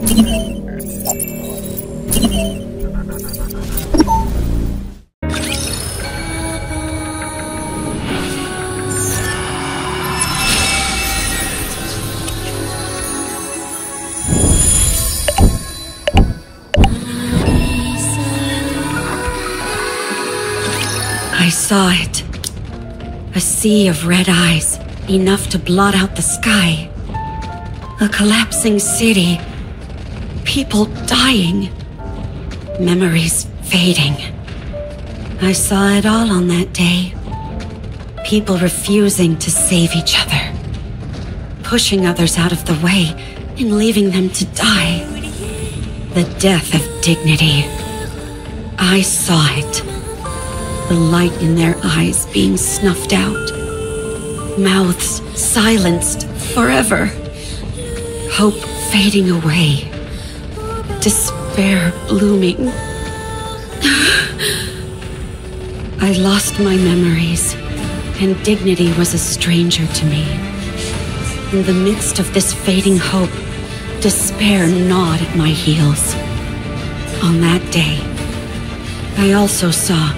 I saw it. A sea of red eyes, enough to blot out the sky. A collapsing city. People dying. Memories fading. I saw it all on that day. People refusing to save each other. Pushing others out of the way and leaving them to die. The death of dignity. I saw it. The light in their eyes being snuffed out. Mouths silenced forever. Hope fading away. Despair blooming. I lost my memories, and dignity was a stranger to me. In the midst of this fading hope, despair gnawed at my heels. On that day, I also saw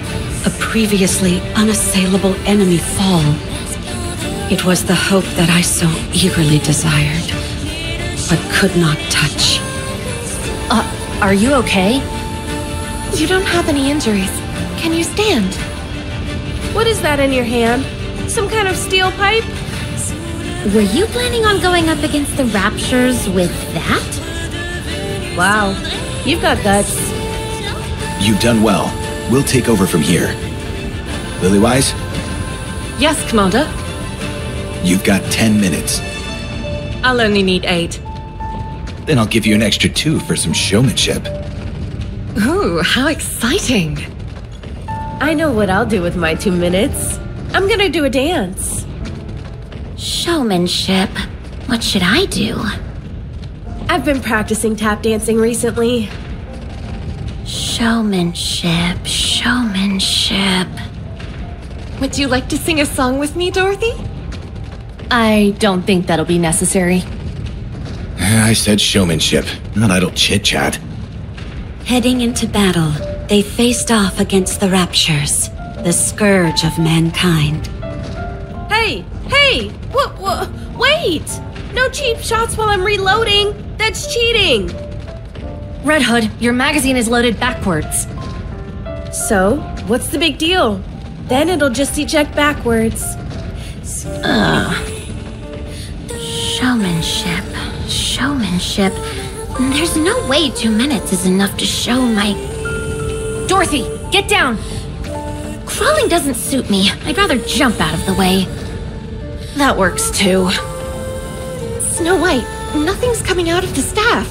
a previously unassailable enemy fall. It was the hope that I so eagerly desired, but could not touch. Are you okay? You don't have any injuries. Can you stand? What is that in your hand? Some kind of steel pipe? Were you planning on going up against the Raptures with that? Wow, you've got guts. You've done well. We'll take over from here. Lilywise, Yes, Commander. you've got 10 minutes. I'll only need 8. Then I'll give you an extra 2 for some showmanship. Ooh, how exciting. I know what I'll do with my 2 minutes. I'm gonna do a dance. Showmanship. What should I do? I've been practicing tap dancing recently. Showmanship. Would you like to sing a song with me, Dorothy? I don't think that'll be necessary. I said showmanship, not idle chit-chat. Heading into battle, they faced off against the Raptures, the scourge of mankind. Hey! Wait! No cheap shots while I'm reloading! That's cheating! Red Hood, your magazine is loaded backwards. So, what's the big deal? Then it'll just eject backwards. Showmanship. There's no way 2 minutes is enough to show my... Dorothy, get down! Crawling doesn't suit me. I'd rather jump out of the way. That works too. Snow White, nothing's coming out of the staff.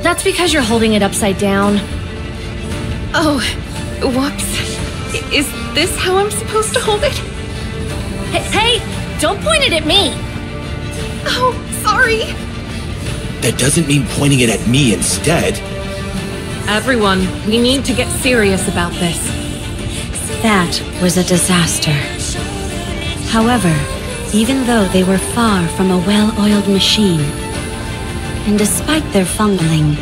That's because you're holding it upside down. Oh, whoops. Is this how I'm supposed to hold it? Hey, don't point it at me! Oh, sorry. That doesn't mean pointing it at me instead. Everyone, we need to get serious about this. That was a disaster. However, even though they were far from a well-oiled machine, and despite their fumbling,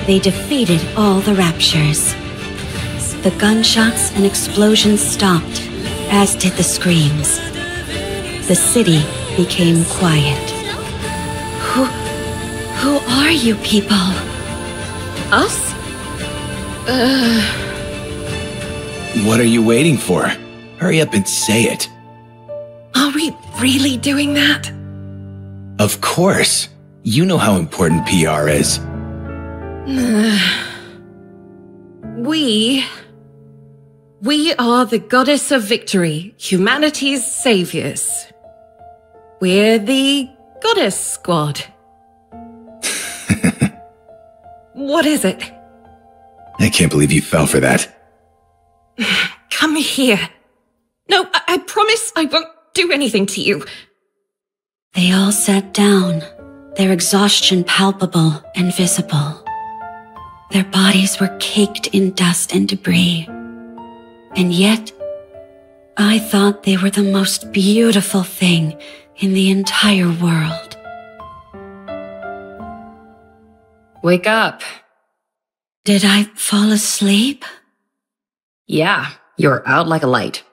they defeated all the Raptures. The gunshots and explosions stopped, as did the screams. The city became quiet. Who are you people? Us? What are you waiting for? Hurry up and say it. Are we really doing that? Of course. You know how important PR is. We are the goddess of victory, humanity's saviors. We're the goddess squad. What is it? I can't believe you fell for that. Come here. No, I promise I won't do anything to you. They all sat down, their exhaustion palpable and visible. Their bodies were caked in dust and debris. And yet, I thought they were the most beautiful thing in the entire world. Wake up. Did I fall asleep? Yeah, you're out like a light.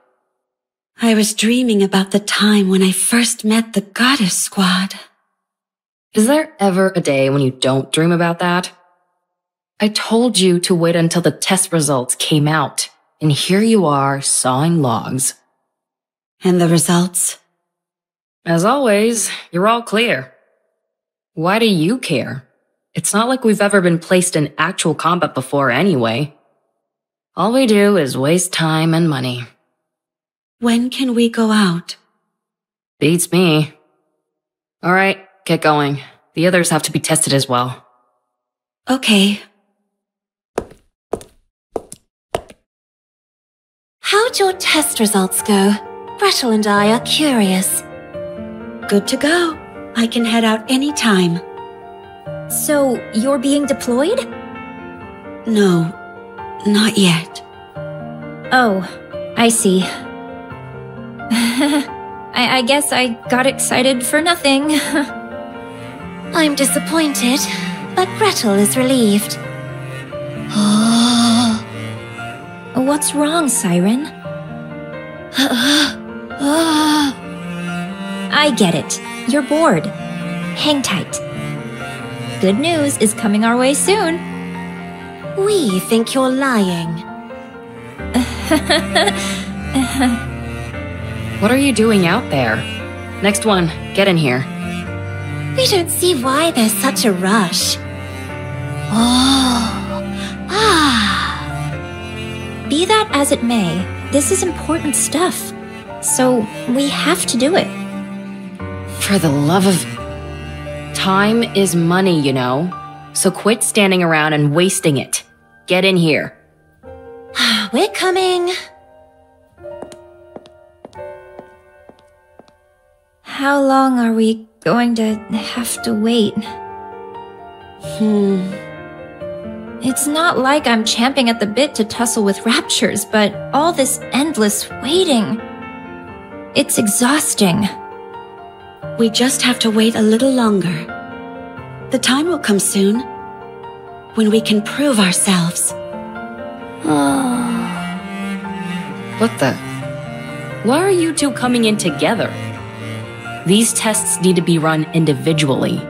I was dreaming about the time when I first met the goddess squad. Is there ever a day when you don't dream about that? I told you to wait until the test results came out, and here you are sawing logs. And the results? As always, you're all clear. Why do you care? It's not like we've ever been placed in actual combat before anyway. All we do is waste time and money. When can we go out? Beats me. Alright, get going. The others have to be tested as well. Okay. How'd your test results go? Gretel and I are curious. Good to go. I can head out anytime. So, you're being deployed? No, not yet. Oh, I see. I guess I got excited for nothing. I'm disappointed, but Gretel is relieved. What's wrong, Siren? I get it. You're bored. Hang tight. Good news is coming our way soon. We think you're lying. What are you doing out there? Next one, get in here. We don't see why there's such a rush. Be that as it may, this is important stuff. So we have to do it. For the love of... Time is money, you know. So quit standing around and wasting it. Get in here. We're coming. How long are we going to have to wait? It's not like I'm champing at the bit to tussle with raptures, but all this endless waiting. It's exhausting. We just have to wait a little longer. The time will come soon, when we can prove ourselves. What the... Why are you two coming in together? These tests need to be run individually.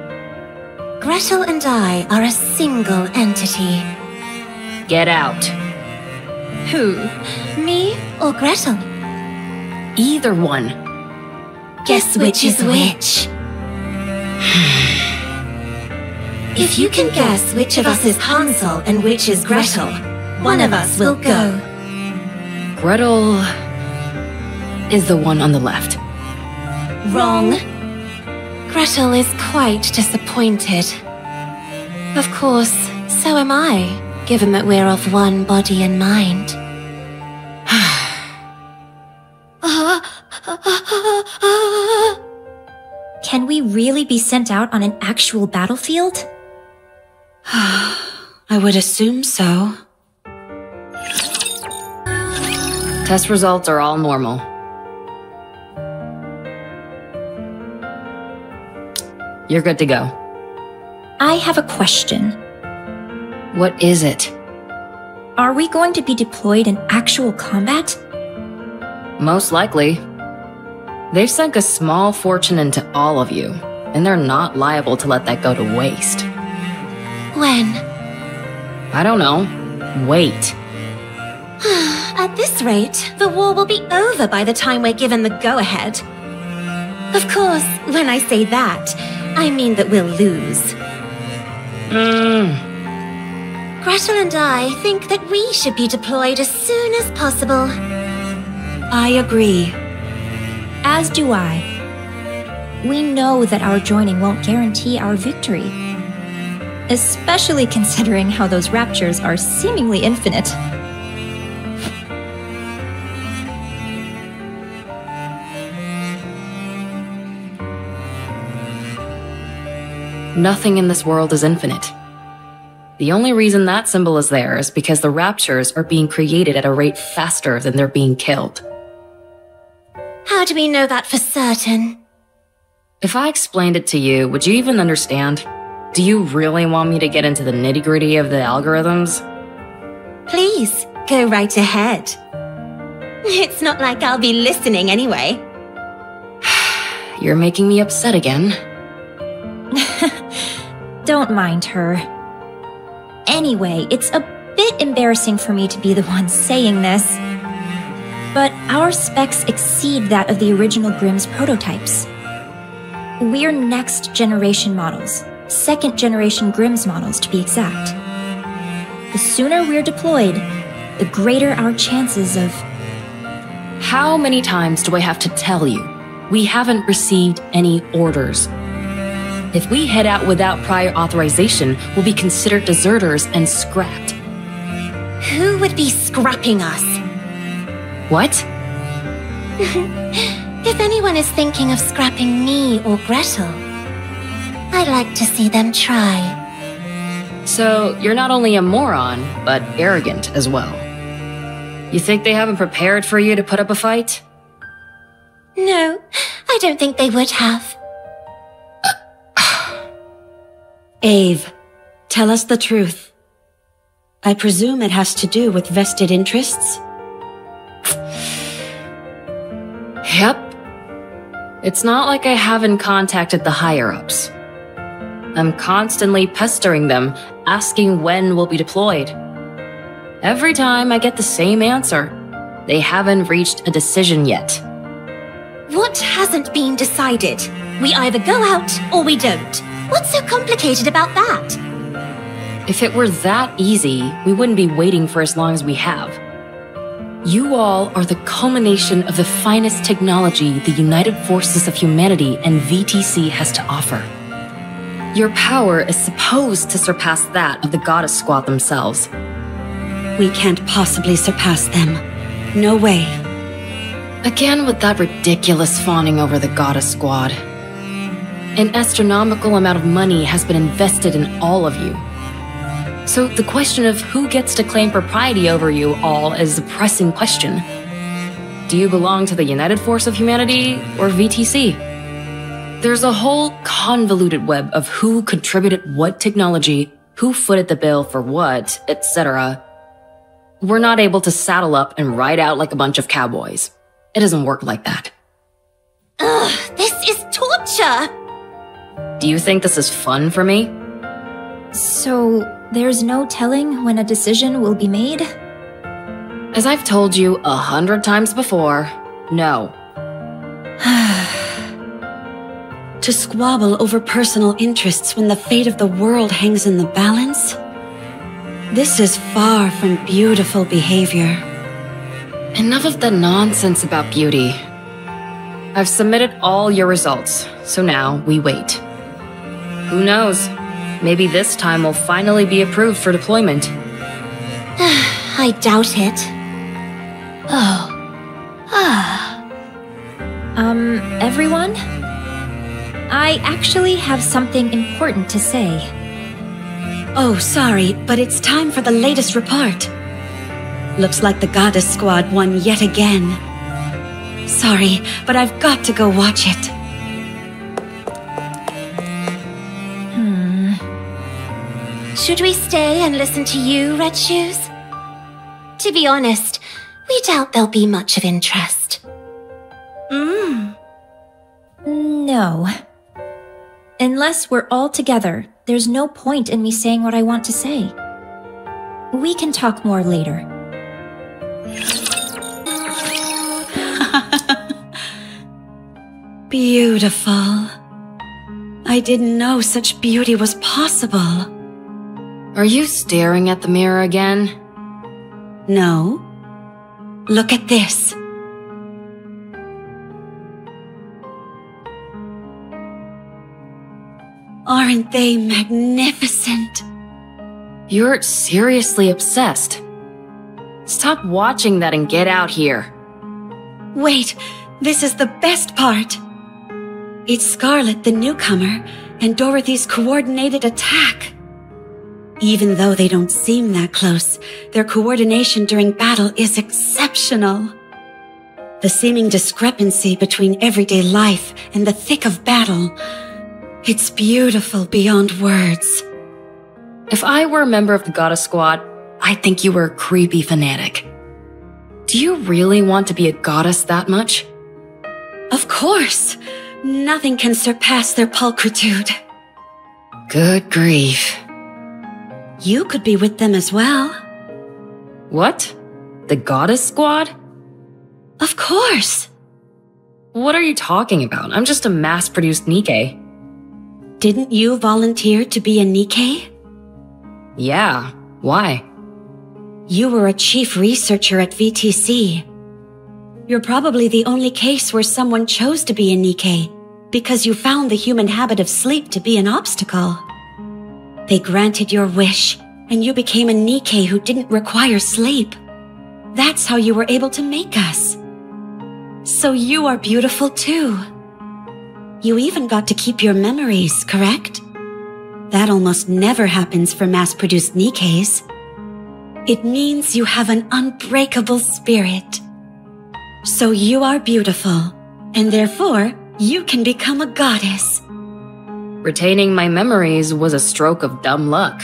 Gretel and I are a single entity. Get out. Who? Me or Gretel? Either one. Guess which is which. If you can guess which of us is Hansel and which is Gretel, one of us will go. Gretel is the one on the left. Wrong. Gretel is quite disappointed. Of course, so am I, given that we're of one body and mind. Can we really be sent out on an actual battlefield? I would assume so. Test results are all normal. You're good to go. I have a question. What is it? Are we going to be deployed in actual combat? Most likely. They've sunk a small fortune into all of you, and they're not liable to let that go to waste. When? I don't know. Wait. At this rate, the war will be over by the time we're given the go-ahead. Of course, when I say that, I mean that we'll lose. Gretel and I think that we should be deployed as soon as possible. I agree. As do I. We know that our joining won't guarantee our victory. Especially considering how those raptures are seemingly infinite. Nothing in this world is infinite. The only reason that symbol is there is because the raptures are being created at a rate faster than they're being killed. How do we know that for certain? If I explained it to you, would you even understand? Do you really want me to get into the nitty-gritty of the algorithms? Please, go right ahead. It's not like I'll be listening anyway. You're making me upset again. Don't mind her. Anyway, it's a bit embarrassing for me to be the one saying this, but our specs exceed that of the original Grimm's prototypes. We're next-generation models, second-generation Grimm's models to be exact. The sooner we're deployed, the greater our chances of... How many times do I have to tell you? We haven't received any orders. If we head out without prior authorization, we'll be considered deserters and scrapped. Who would be scrapping us? What? If anyone is thinking of scrapping me or Gretel, I'd like to see them try. So, you're not only a moron, but arrogant as well. You think they haven't prepared for you to put up a fight? No, I don't think they would have. Ave, tell us the truth. I presume it has to do with vested interests? Yep. It's not like I haven't contacted the higher-ups. I'm constantly pestering them, asking when we'll be deployed. Every time I get the same answer. They haven't reached a decision yet. What hasn't been decided? We either go out or we don't. What's so complicated about that? If it were that easy, we wouldn't be waiting for as long as we have. You all are the culmination of the finest technology the United Forces of Humanity and VTC has to offer. Your power is supposed to surpass that of the Goddess Squad themselves. We can't possibly surpass them. No way. Again with that ridiculous fawning over the Goddess Squad. An astronomical amount of money has been invested in all of you. So the question of who gets to claim propriety over you all is a pressing question. Do you belong to the United Force of Humanity or VTC? There's a whole convoluted web of who contributed what technology, who footed the bill for what, etc. We're not able to saddle up and ride out like a bunch of cowboys. It doesn't work like that. Ugh, this is torture! Do you think this is fun for me? So, there's no telling when a decision will be made? As I've told you 100 times before, no. To squabble over personal interests when the fate of the world hangs in the balance? This is far from beautiful behavior. Enough of the nonsense about beauty. I've submitted all your results, so now we wait. Who knows? Maybe this time we'll finally be approved for deployment. I doubt it. Oh. Everyone? I actually have something important to say. Oh, sorry, but it's time for the latest report. Looks like the Goddess Squad won yet again. Sorry, but I've got to go watch it. Should we stay and listen to you, Red Shoes? To be honest, we doubt there'll be much of interest. No. Unless we're all together, there's no point in me saying what I want to say. We can talk more later. Beautiful. I didn't know such beauty was possible. Are you staring at the mirror again? No. Look at this. Aren't they magnificent? You're seriously obsessed. Stop watching that and get out here. Wait, this is the best part. It's Scarlet, the newcomer, and Dorothy's coordinated attack. Even though they don't seem that close, their coordination during battle is exceptional. The seeming discrepancy between everyday life and the thick of battle. It's beautiful beyond words. If I were a member of the Goddess Squad, I'd think you were a creepy fanatic. Do you really want to be a goddess that much? Of course. Nothing can surpass their pulchritude. Good grief. You could be with them as well. What? The Goddess Squad? Of course. What are you talking about? I'm just a mass-produced Nikke. Didn't you volunteer to be a Nikke? Yeah, why? You were a chief researcher at VTC. You're probably the only case where someone chose to be a Nikke because you found the human habit of sleep to be an obstacle. They granted your wish, and you became a Nikke who didn't require sleep. That's how you were able to make us. So you are beautiful too. You even got to keep your memories, correct? That almost never happens for mass-produced Nikkes. It means you have an unbreakable spirit. So you are beautiful, and therefore, you can become a goddess. Retaining my memories was a stroke of dumb luck.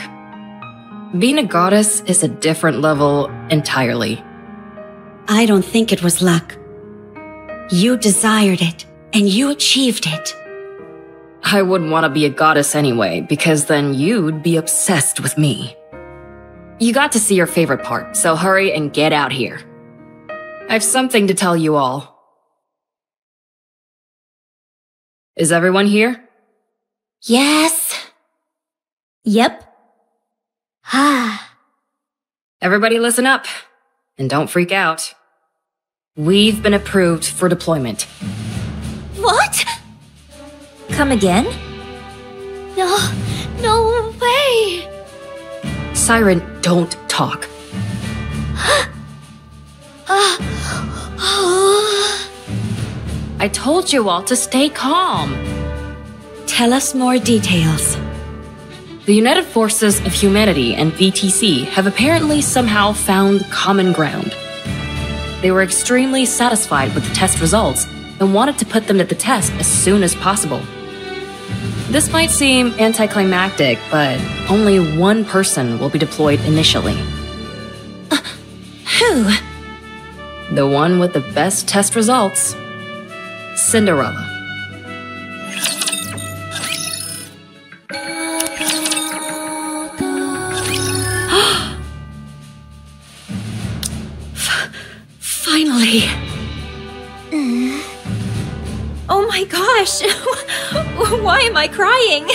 Being a goddess is a different level entirely. I don't think it was luck. You desired it, and you achieved it. I wouldn't want to be a goddess anyway, because then you'd be obsessed with me. You got to see your favorite part, so hurry and get out here. I have something to tell you all. Is everyone here? Yes. Yep. Everybody listen up, and don't freak out. We've been approved for deployment. What? Come again? No way. Siren, don't talk. I told you all to stay calm. Tell us more details. The United Forces of Humanity and VTC have apparently somehow found common ground. They were extremely satisfied with the test results and wanted to put them to the test as soon as possible. This might seem anticlimactic, but only one person will be deployed initially. Who? The one with the best test results. Cinderella. Finally. Oh my gosh! Why am I crying?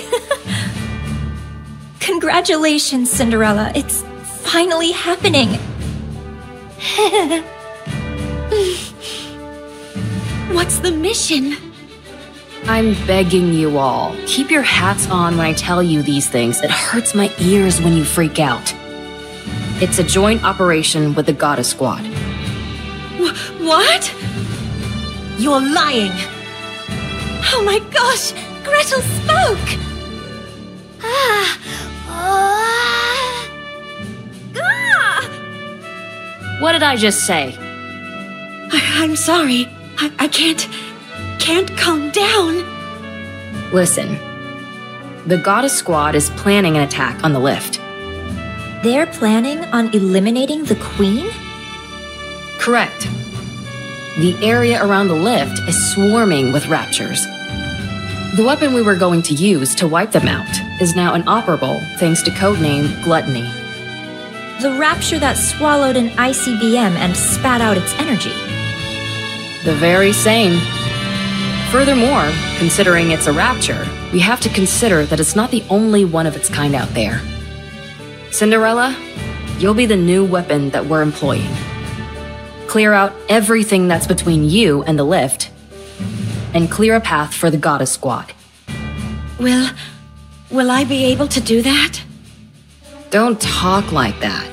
Congratulations, Cinderella. It's finally happening. What's the mission? I'm begging you all, keep your hats on when I tell you these things. It hurts my ears when you freak out. It's a joint operation with the Goddess Squad. What? You're lying! Oh my gosh! Gretel spoke! What did I just say? I'm sorry. I can't calm down. Listen. The Goddess Squad is planning an attack on the lift. They're planning on eliminating the Queen? Correct. The area around the lift is swarming with raptures. The weapon we were going to use to wipe them out is now inoperable thanks to codename Gluttony. The rapture that swallowed an ICBM and spat out its energy. The very same. Furthermore, considering it's a rapture, we have to consider that it's not the only one of its kind out there. Cinderella, you'll be the new weapon that we're employing. Clear out everything that's between you and the lift, and clear a path for the Goddess Squad. Will I be able to do that? Don't talk like that.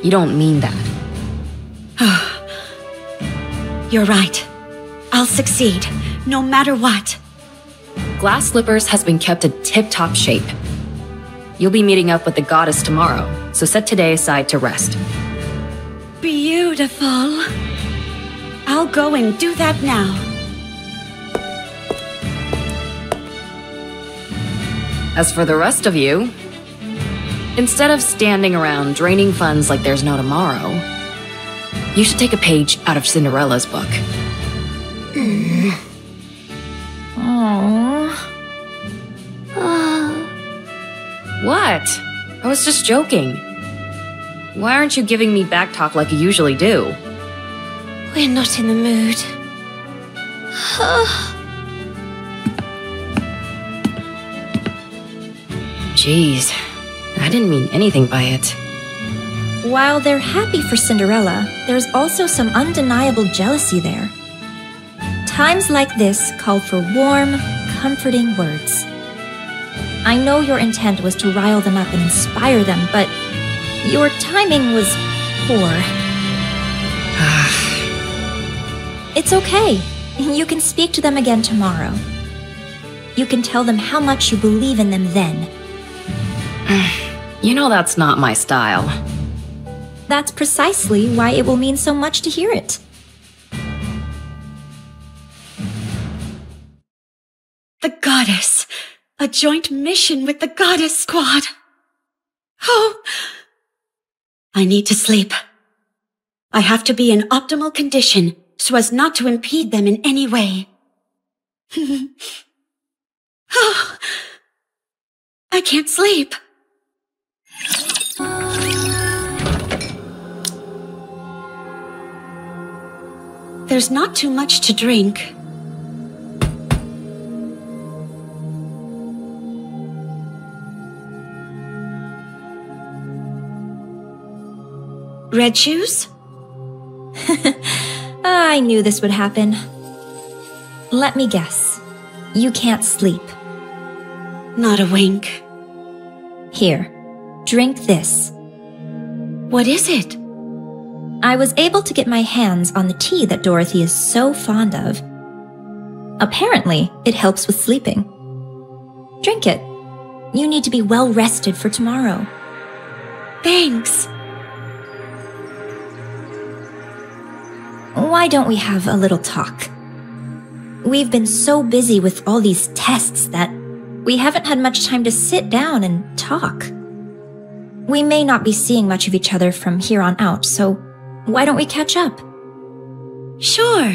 You don't mean that. You're right. I'll succeed, no matter what. Glass Slippers has been kept in tip-top shape. You'll be meeting up with the goddess tomorrow, so set today aside to rest. Beautiful. I'll go and do that now. As for the rest of you, instead of standing around draining funds like there's no tomorrow, you should take a page out of Cinderella's book. What? I was just joking. Why aren't you giving me back talk like you usually do? We're not in the mood. Jeez, I didn't mean anything by it. While they're happy for Cinderella, there's also some undeniable jealousy there. Times like this called for warm, comforting words. I know your intent was to rile them up and inspire them, but your timing was poor. It's okay. You can speak to them again tomorrow. You can tell them how much you believe in them then. You know that's not my style. That's precisely why it will mean so much to hear it. The goddess. A joint mission with the goddess squad. Oh. I need to sleep. I have to be in optimal condition so as not to impede them in any way. Oh. I can't sleep. There's not too much to drink. Red shoes? I knew this would happen. Let me guess. You can't sleep. Not a wink. Here, drink this. What is it? I was able to get my hands on the tea that Dorothy is so fond of. Apparently, it helps with sleeping. Drink it. You need to be well rested for tomorrow. Thanks. Why don't we have a little talk? We've been so busy with all these tests that we haven't had much time to sit down and talk. We may not be seeing much of each other from here on out, so why don't we catch up? Sure.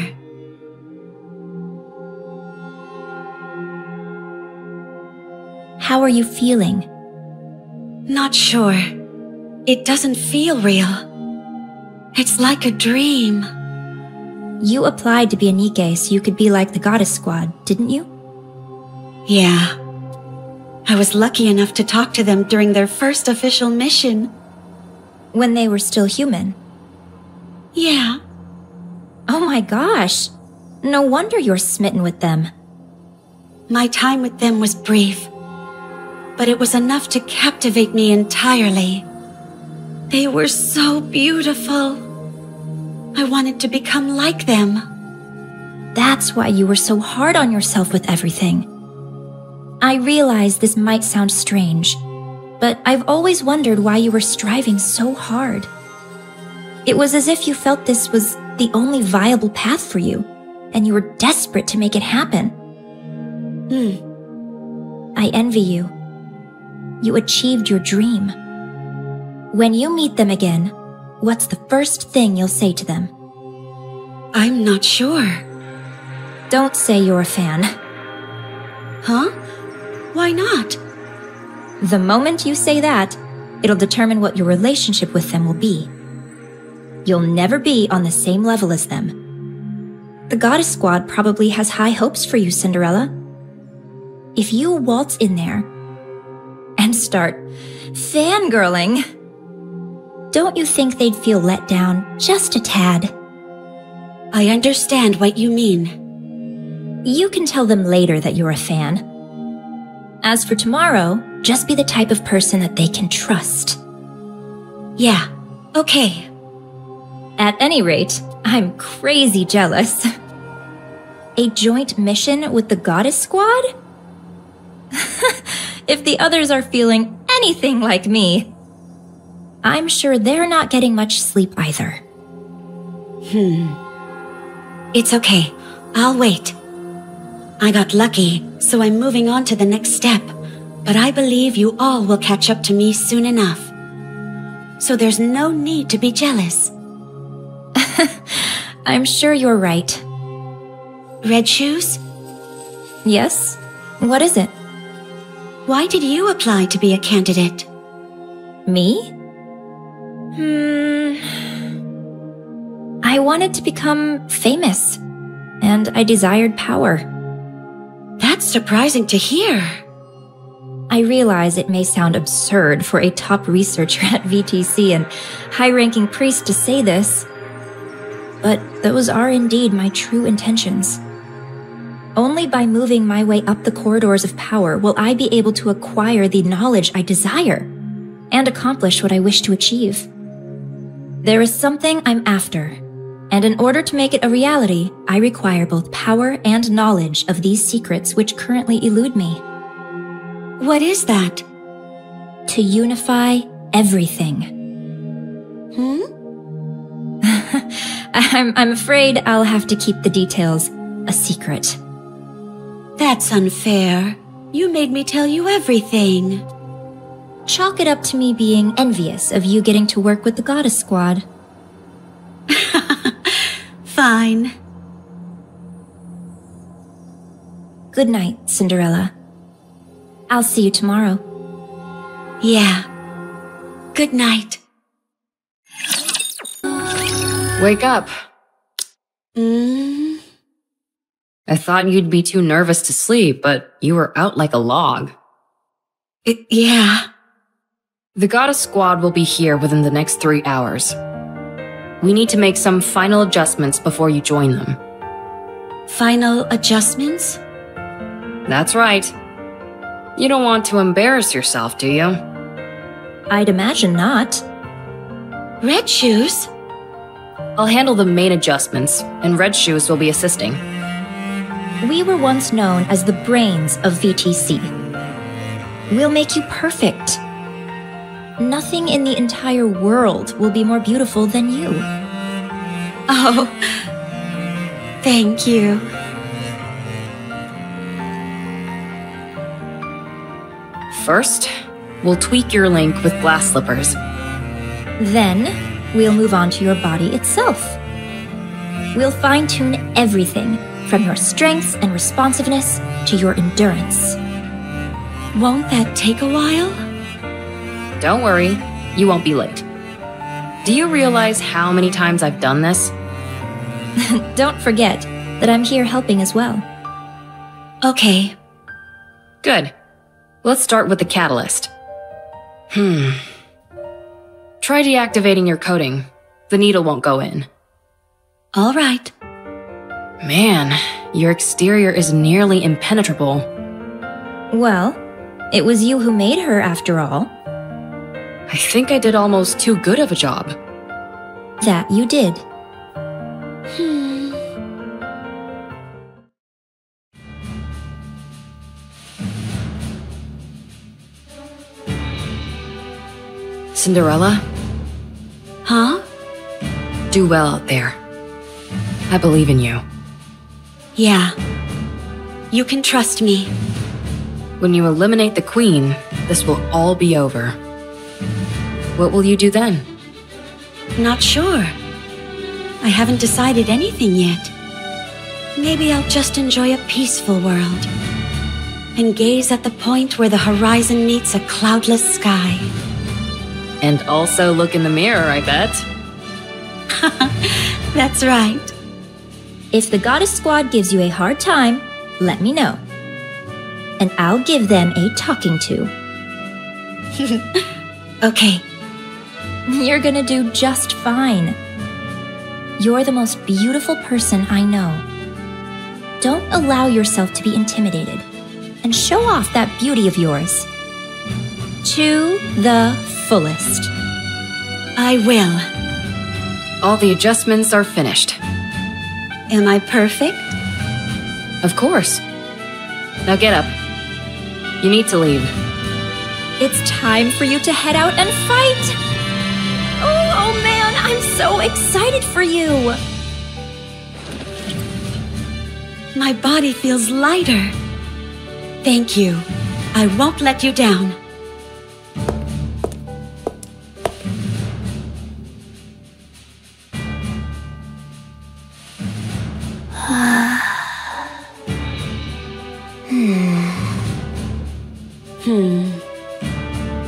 How are you feeling? Not sure. It doesn't feel real. It's like a dream. You applied to be a Nikke so you could be like the goddess squad, didn't you? Yeah. I was lucky enough to talk to them during their first official mission. When they were still human? Yeah. Oh my gosh. No wonder you're smitten with them. My time with them was brief, but it was enough to captivate me entirely. They were so beautiful. I wanted to become like them. That's why you were so hard on yourself with everything. I realize this might sound strange, but I've always wondered why you were striving so hard. It was as if you felt this was the only viable path for you, and you were desperate to make it happen. I envy you. You achieved your dream. When you meet them again, what's the first thing you'll say to them? I'm not sure. Don't say you're a fan. Huh? Why not? The moment you say that, it'll determine what your relationship with them will be. You'll never be on the same level as them. The Goddess Squad probably has high hopes for you, Cinderella. If you waltz in there and start fangirling, don't you think they'd feel let down just a tad? I understand what you mean. You can tell them later that you're a fan. As for tomorrow, just be the type of person that they can trust. Yeah, okay. At any rate, I'm crazy jealous. A joint mission with the Goddess Squad? If the others are feeling anything like me, I'm sure they're not getting much sleep either. It's okay. I'll wait. I got lucky, so I'm moving on to the next step. but I believe you all will catch up to me soon enough. So there's no need to be jealous. I'm sure you're right. Red Shoes, Yes? What is it? why did you apply to be a candidate? Me? I wanted to become famous, and I desired power. That's surprising to hear. I realize it may sound absurd for a top researcher at VTC and high-ranking priest to say this, but those are indeed my true intentions. Only by moving my way up the corridors of power will I be able to acquire the knowledge I desire and accomplish what I wish to achieve. There is something I'm after, and in order to make it a reality, I require both power and knowledge of these secrets which currently elude me. What is that? To unify everything. I'm afraid I'll have to keep the details a secret. That's unfair. You made me tell you everything. Chalk it up to me being envious of you getting to work with the Goddess Squad. Fine. Good night, Cinderella. I'll see you tomorrow. Yeah. Good night. Wake up. I I thought you'd be too nervous to sleep, but you were out like a log. Yeah. The Goddess Squad will be here within the next 3 hours. We need to make some final adjustments before you join them. Final adjustments? That's right. You don't want to embarrass yourself, do you? I'd imagine not. Red Shoes? I'll handle the main adjustments, and Red Shoes will be assisting. We were once known as the brains of VTC. We'll make you perfect. Nothing in the entire world will be more beautiful than you. Oh, thank you. First, we'll tweak your link with glass slippers. Then, we'll move on to your body itself. We'll fine-tune everything, from your strengths and responsiveness to your endurance. Won't that take a while? Don't worry, you won't be late. Do you realize how many times I've done this? Don't forget that I'm here helping as well. Okay. Good. Let's start with the catalyst. Try deactivating your coating. The needle won't go in. All right. Man, your exterior is nearly impenetrable. Well, it was you who made her after all. I think I did almost too good of a job. That you did. Cinderella, Huh? do well out there. I believe in you. Yeah. You can trust me. When you eliminate the queen, this will all be over. What will you do then? Not sure. I haven't decided anything yet. Maybe I'll just enjoy a peaceful world and gaze at the point where the horizon meets a cloudless sky. And also look in the mirror, I bet. That's right. If the Goddess Squad gives you a hard time, let me know. And I'll give them a talking to. Okay. You're gonna do just fine. You're the most beautiful person I know. Don't allow yourself to be intimidated, and show off that beauty of yours. To the fullest. I will. All the adjustments are finished. Am I perfect? Of course. Now get up. You need to leave. It's time for you to head out and fight! Oh man, I'm so excited for you! My body feels lighter. Thank you. I won't let you down.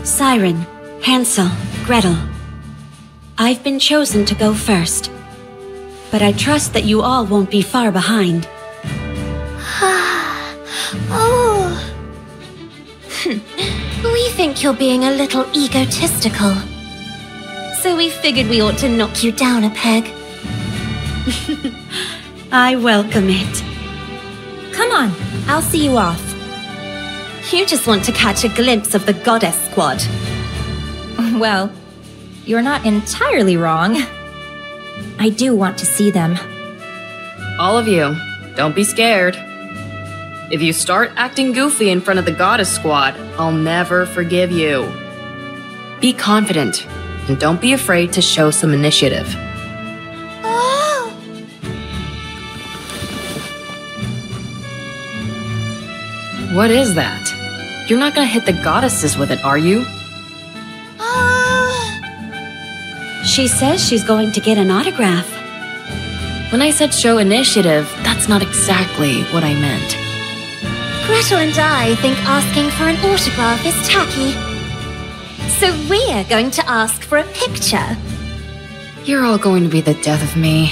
Siren, Hansel, Gretel. I've been chosen to go first. But I trust that you all won't be far behind. Oh. We think you're being a little egotistical. So we figured we ought to knock you down a peg. I welcome it. Come on, I'll see you off. You just want to catch a glimpse of the Goddess Squad. Well, you're not entirely wrong. I do want to see them. All of you, don't be scared. If you start acting goofy in front of the Goddess Squad, I'll never forgive you. Be confident, and don't be afraid to show some initiative. Oh! What is that? You're not gonna hit the goddesses with it, are you? She says she's going to get an autograph. When I said show initiative, that's not exactly what I meant. Gretel and I think asking for an autograph is tacky. So we're going to ask for a picture. You're all going to be the death of me.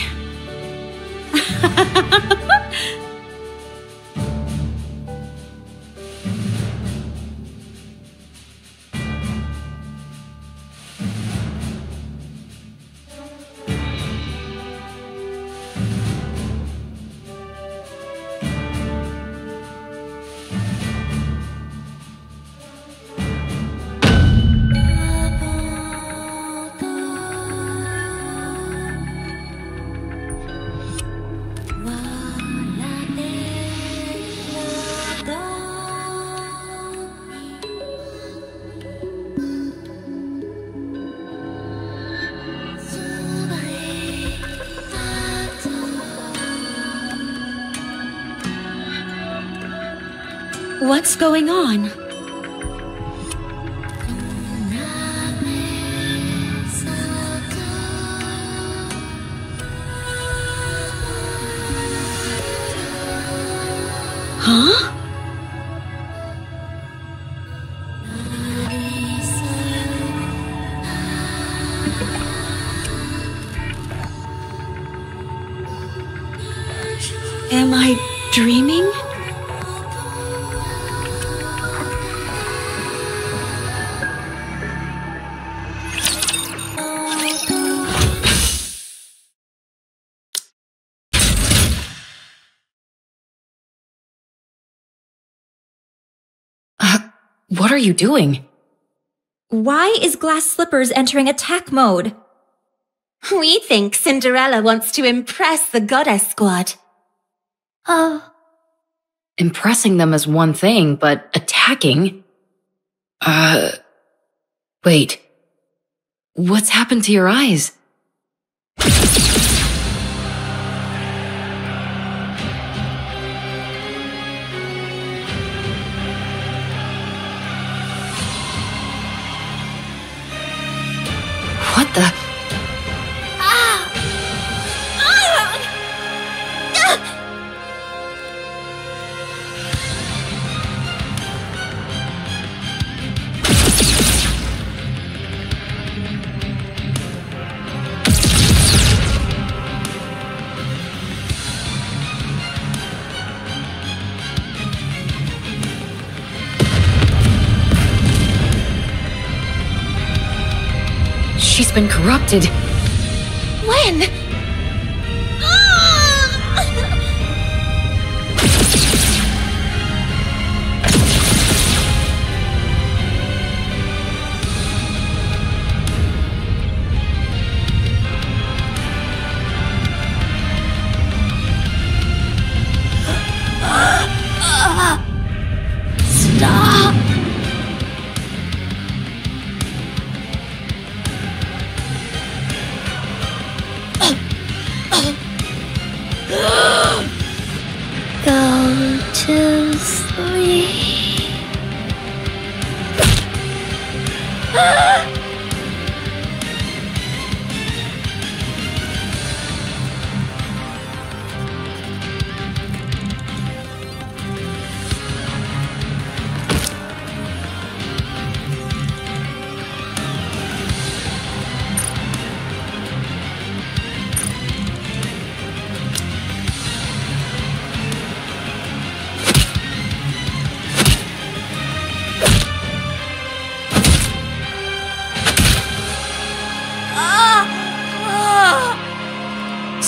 What's going on? Huh? Am I dreaming? What are you doing? Why is Glass Slippers entering attack mode? We think Cinderella wants to impress the Goddess Squad. Oh. Impressing them is one thing, but attacking? Wait. What's happened to your eyes? What the? She's been corrupted. When? Stop! Go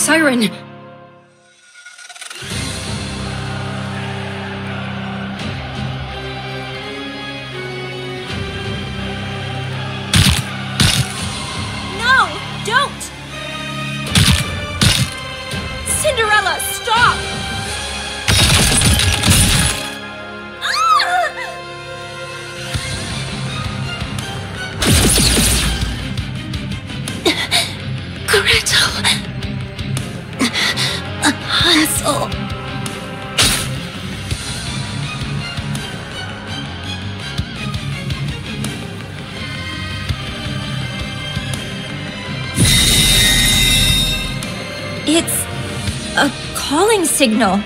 Siren! No! Don't! Cinderella, stop! Gretel. Hansel. It's a calling signal.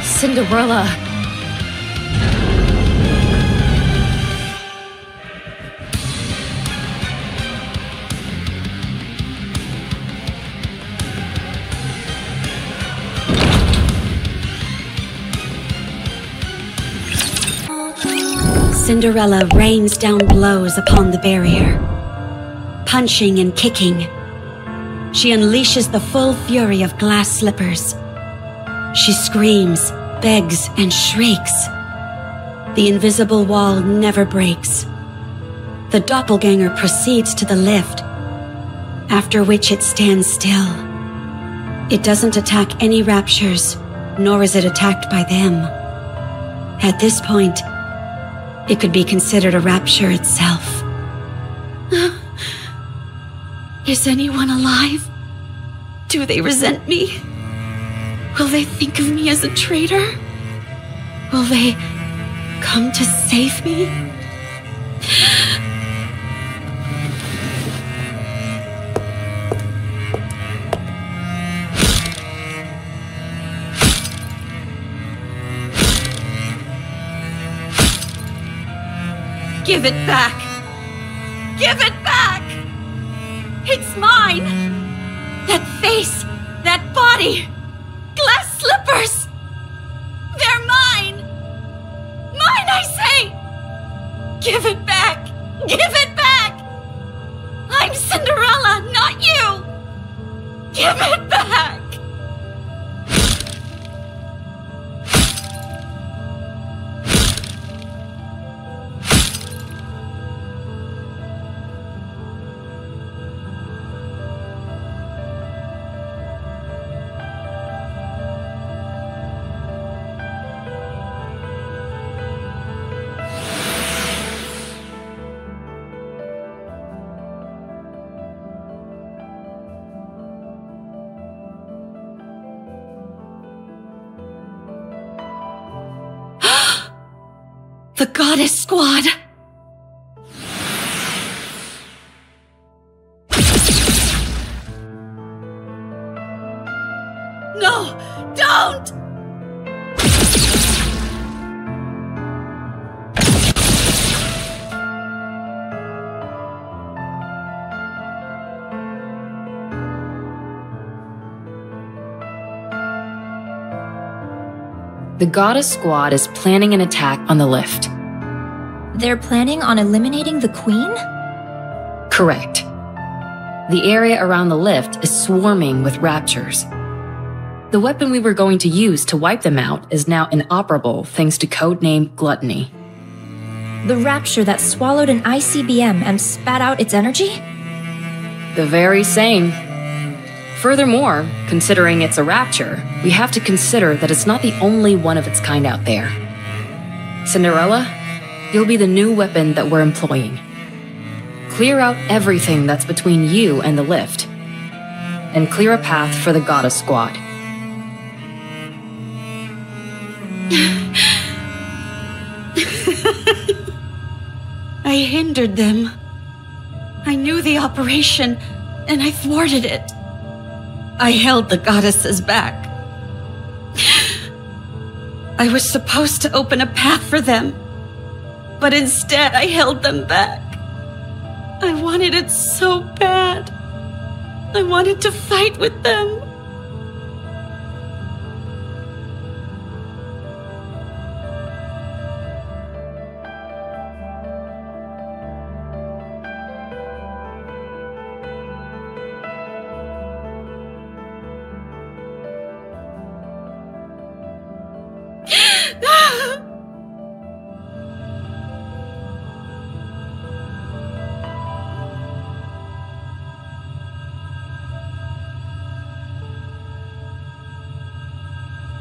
Cinderella! Cinderella rains down blows upon the barrier, punching and kicking. She unleashes the full fury of glass slippers. She screams, begs, and shrieks. The invisible wall never breaks. The doppelganger proceeds to the lift, after which it stands still. It doesn't attack any raptures, nor is it attacked by them. At this point, it could be considered a rapture itself. Is anyone alive? Do they resent me? Will they think of me as a traitor? Will they come to save me? Give it back! Give it back! It's mine! That face! That body! Glass slippers! They're mine! Mine, I say! Give it back! Give it back! I'm Cinderella, not you! Give it back! The Goddess Squad! No! Don't! The Goddess Squad is planning an attack on the lift. They're planning on eliminating the Queen? Correct. The area around the lift is swarming with raptures. The weapon we were going to use to wipe them out is now inoperable thanks to codename Gluttony. The rapture that swallowed an ICBM and spat out its energy? The very same. Furthermore, considering it's a rapture, we have to consider that it's not the only one of its kind out there. Cinderella, you'll be the new weapon that we're employing. Clear out everything that's between you and the lift. And clear a path for the goddess squad. I hindered them. I knew the operation, and I thwarted it. I held the goddesses back. I was supposed to open a path for them, but instead I held them back. I wanted it so bad. I wanted to fight with them.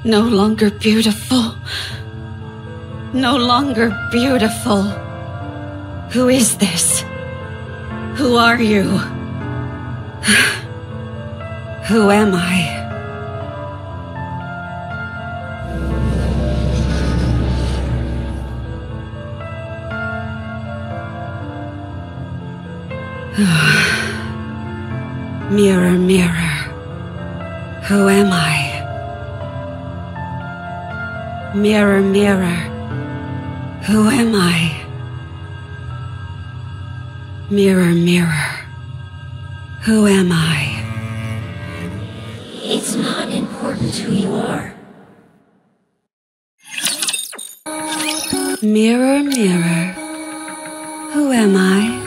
No longer beautiful. No longer beautiful. Who is this? Who are you? Who am I? Mirror, mirror, who am I? Mirror, mirror, who am I? Mirror, mirror, who am I? It's not important who you are. Mirror, mirror, who am I?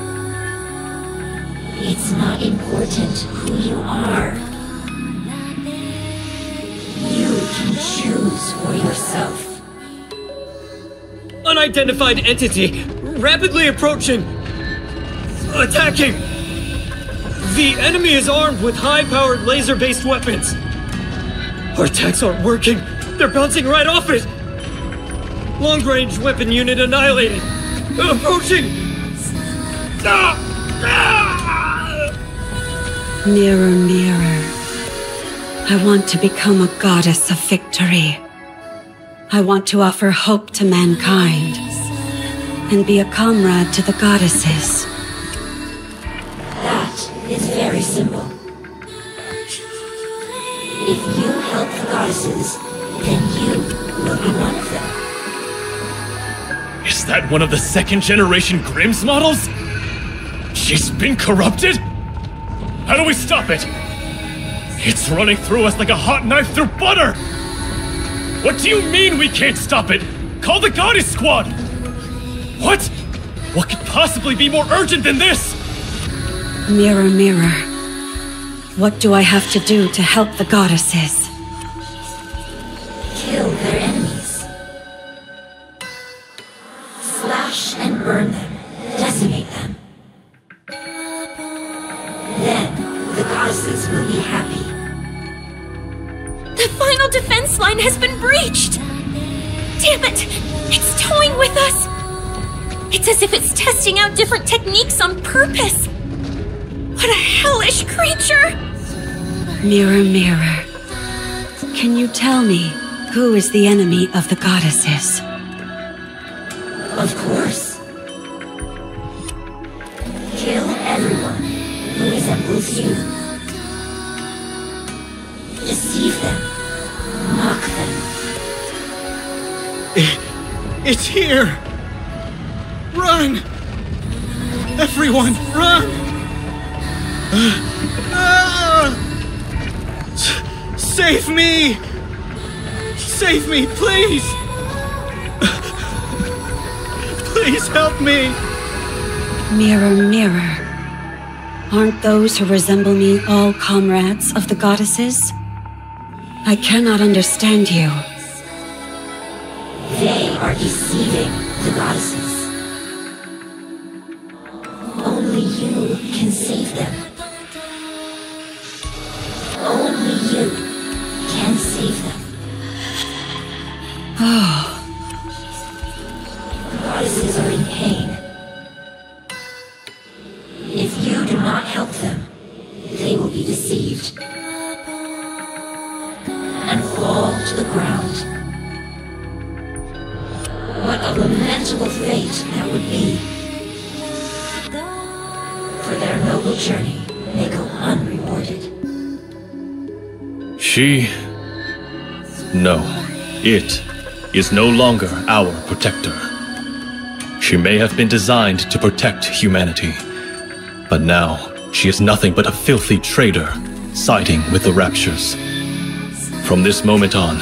It's not important who you are. You can choose for yourself. Unidentified entity, rapidly approaching. Attacking! The enemy is armed with high-powered laser-based weapons. Our attacks aren't working. They're bouncing right off it. Long-range weapon unit annihilated. Approaching! Mirror, mirror, I want to become a goddess of victory. I want to offer hope to mankind and be a comrade to the goddesses. That is very simple. If you help the goddesses, then you will be one of them. Is that one of the second-generation Grimm's models? She's been corrupted? How do we stop it? It's running through us like a hot knife through butter! What do you mean we can't stop it? Call the goddess squad! What? What could possibly be more urgent than this? Mirror, mirror, what do I have to do to help the goddesses? Kill their enemies. Slash and burn them. Decimate them. Then the goddesses will be happy. The final defense line has been breached! Damn it! It's toying with us! It's as if it's testing out different techniques on purpose! What a hellish creature! Mirror, mirror, can you tell me who is the enemy of the goddesses? Of course. Kill everyone who resembles you. Deceive them. Mock them. It's here! Run! Everyone, run! Save me! Save me, please! Please help me! Mirror, mirror, aren't those who resemble me all comrades of the goddesses? I cannot understand you. They are deceiving the goddesses. Only you can save them. Only you can save them. Oh, The goddesses are in pain. If you do not help them, they will be deceived and fall to the ground. What a lamentable fate that would be. For their noble journey, they go unrewarded. No, it is no longer our protector. She may have been designed to protect humanity, but now she is nothing but a filthy traitor, siding with the Raptures. From this moment on,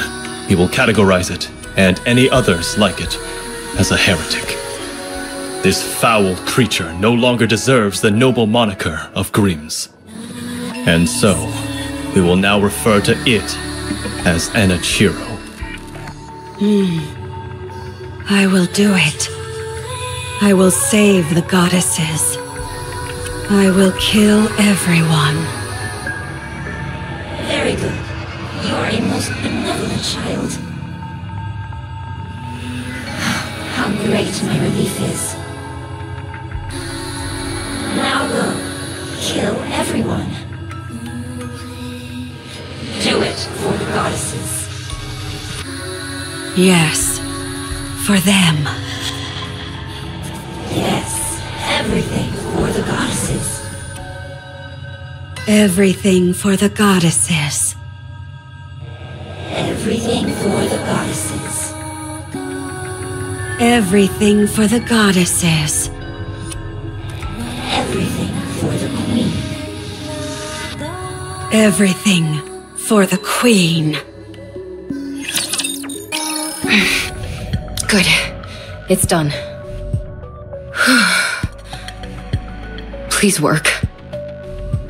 we will categorize it, and any others like it, as a heretic. This foul creature no longer deserves the noble moniker of Grimm's. And so, we will now refer to it as Enichiro. I will do it. I will save the goddesses. I will kill everyone. Very good. You are a most benevolent child. How great my relief is. Now go. Kill everyone. Do it for the goddesses. Yes, for them. Yes, everything for the goddesses. Everything for the goddesses. Everything for the goddesses. Everything for the goddesses. Everything for the queen. Everything for the queen. Good. It's done. Please work.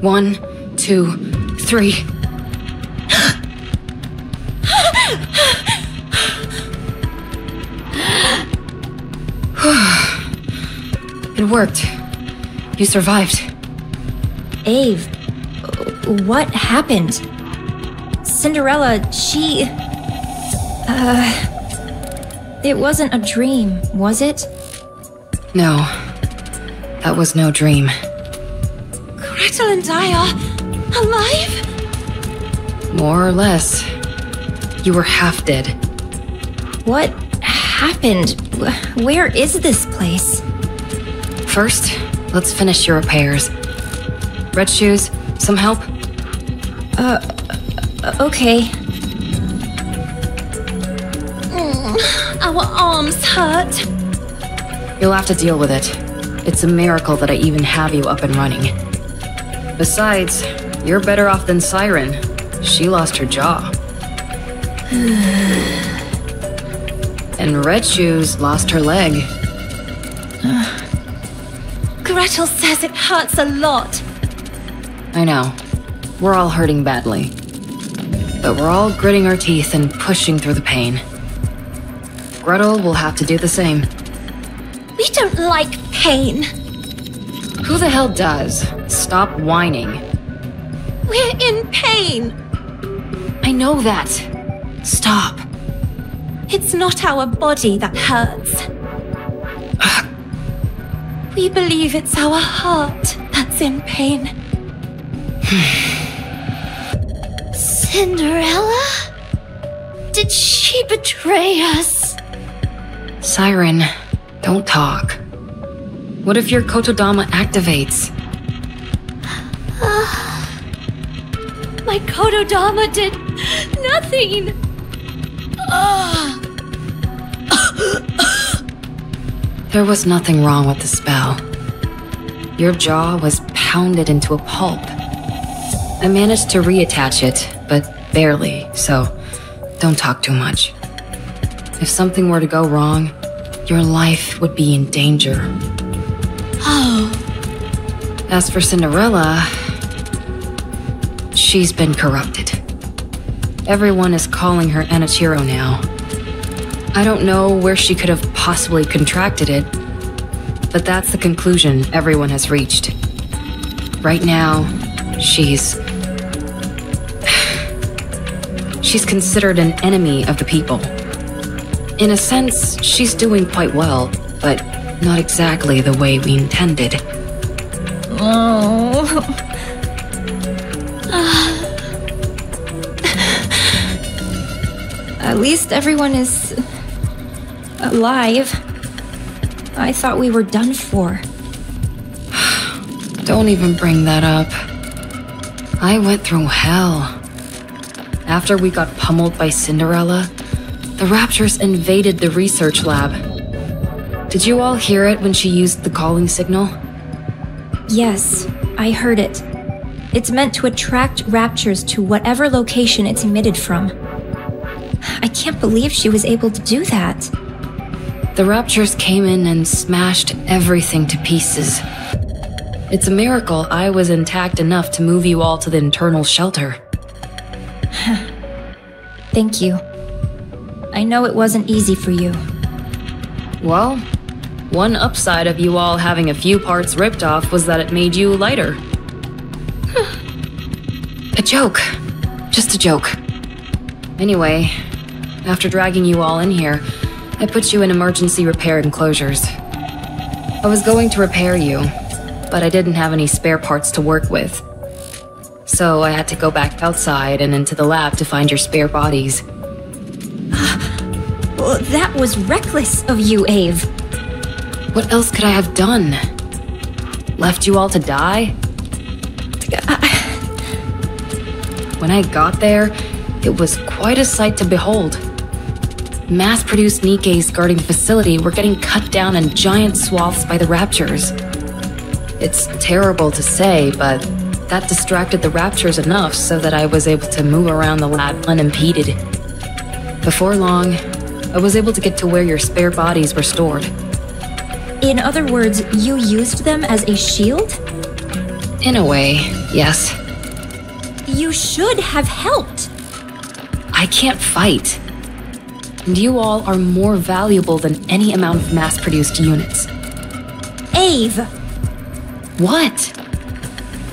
1, 2, 3. It worked. You survived. Ave, what happened? Cinderella, she... It wasn't a dream, was it? No. That was no dream. Gretel and I are alive? More or less. You were half dead. What happened? Where is this place? First, let's finish your repairs. Red Shoes, some help? Okay. Our arms hurt. You'll have to deal with it. It's a miracle that I even have you up and running. Besides, you're better off than Siren. She lost her jaw. And Red Shoes lost her leg. Gretel says it hurts a lot. I know. We're all hurting badly. But we're all gritting our teeth and pushing through the pain. Gretel will have to do the same. We don't like pain. Who the hell does? Stop whining. We're in pain. I know that. Stop. It's not our body that hurts. We believe it's our heart that's in pain. Cinderella? Did she betray us? Siren, don't talk. What if your Kotodama activates? My Kotodama did nothing. There was nothing wrong with the spell. Your jaw was pounded into a pulp. I managed to reattach it, but barely, so don't talk too much. If something were to go wrong, your life would be in danger. Oh. As for Cinderella, she's been corrupted. Everyone is calling her Enichiro now. I don't know where she could have possibly contracted it, but that's the conclusion everyone has reached. Right now, she's considered an enemy of the people. In a sense, she's doing quite well, but not exactly the way we intended. Oh. At least everyone is alive. I thought we were done for. Don't even bring that up. I went through hell. After we got pummeled by Cinderella, the Raptors invaded the research lab. Did you all hear it when she used the calling signal? Yes, I heard it. It's meant to attract raptures to whatever location it's emitted from. I can't believe she was able to do that. The Raptors came in and smashed everything to pieces. It's a miracle I was intact enough to move you all to the internal shelter. Thank you. I know it wasn't easy for you. Well, one upside of you all having a few parts ripped off was that it made you lighter. A joke. Just a joke. Anyway, after dragging you all in here, I put you in emergency repair enclosures. I was going to repair you, but I didn't have any spare parts to work with. So I had to go back outside and into the lab to find your spare bodies. Well, that was reckless of you, Ave. What else could I have done? Left you all to die? When I got there, it was quite a sight to behold. Mass-produced Nikkes guarding the facility were getting cut down in giant swaths by the Raptors. It's terrible to say, but that distracted the Raptors enough so that I was able to move around the lab unimpeded. Before long, I was able to get to where your spare bodies were stored. In other words, you used them as a shield? In a way, yes. You should have helped. I can't fight. And you all are more valuable than any amount of mass-produced units. Ave! What?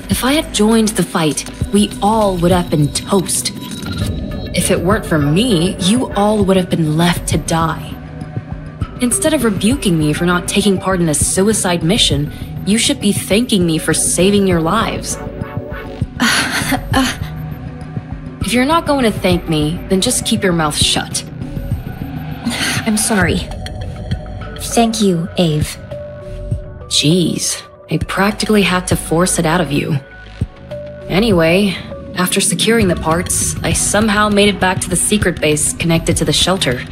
If I had joined the fight, we all would have been toast. If it weren't for me, you all would have been left to die. Instead of rebuking me for not taking part in a suicide mission, you should be thanking me for saving your lives. If you're not going to thank me, then just keep your mouth shut. I'm sorry. Thank you, Ave. Jeez, I practically had to force it out of you. Anyway, after securing the parts, I somehow made it back to the secret base connected to the shelter.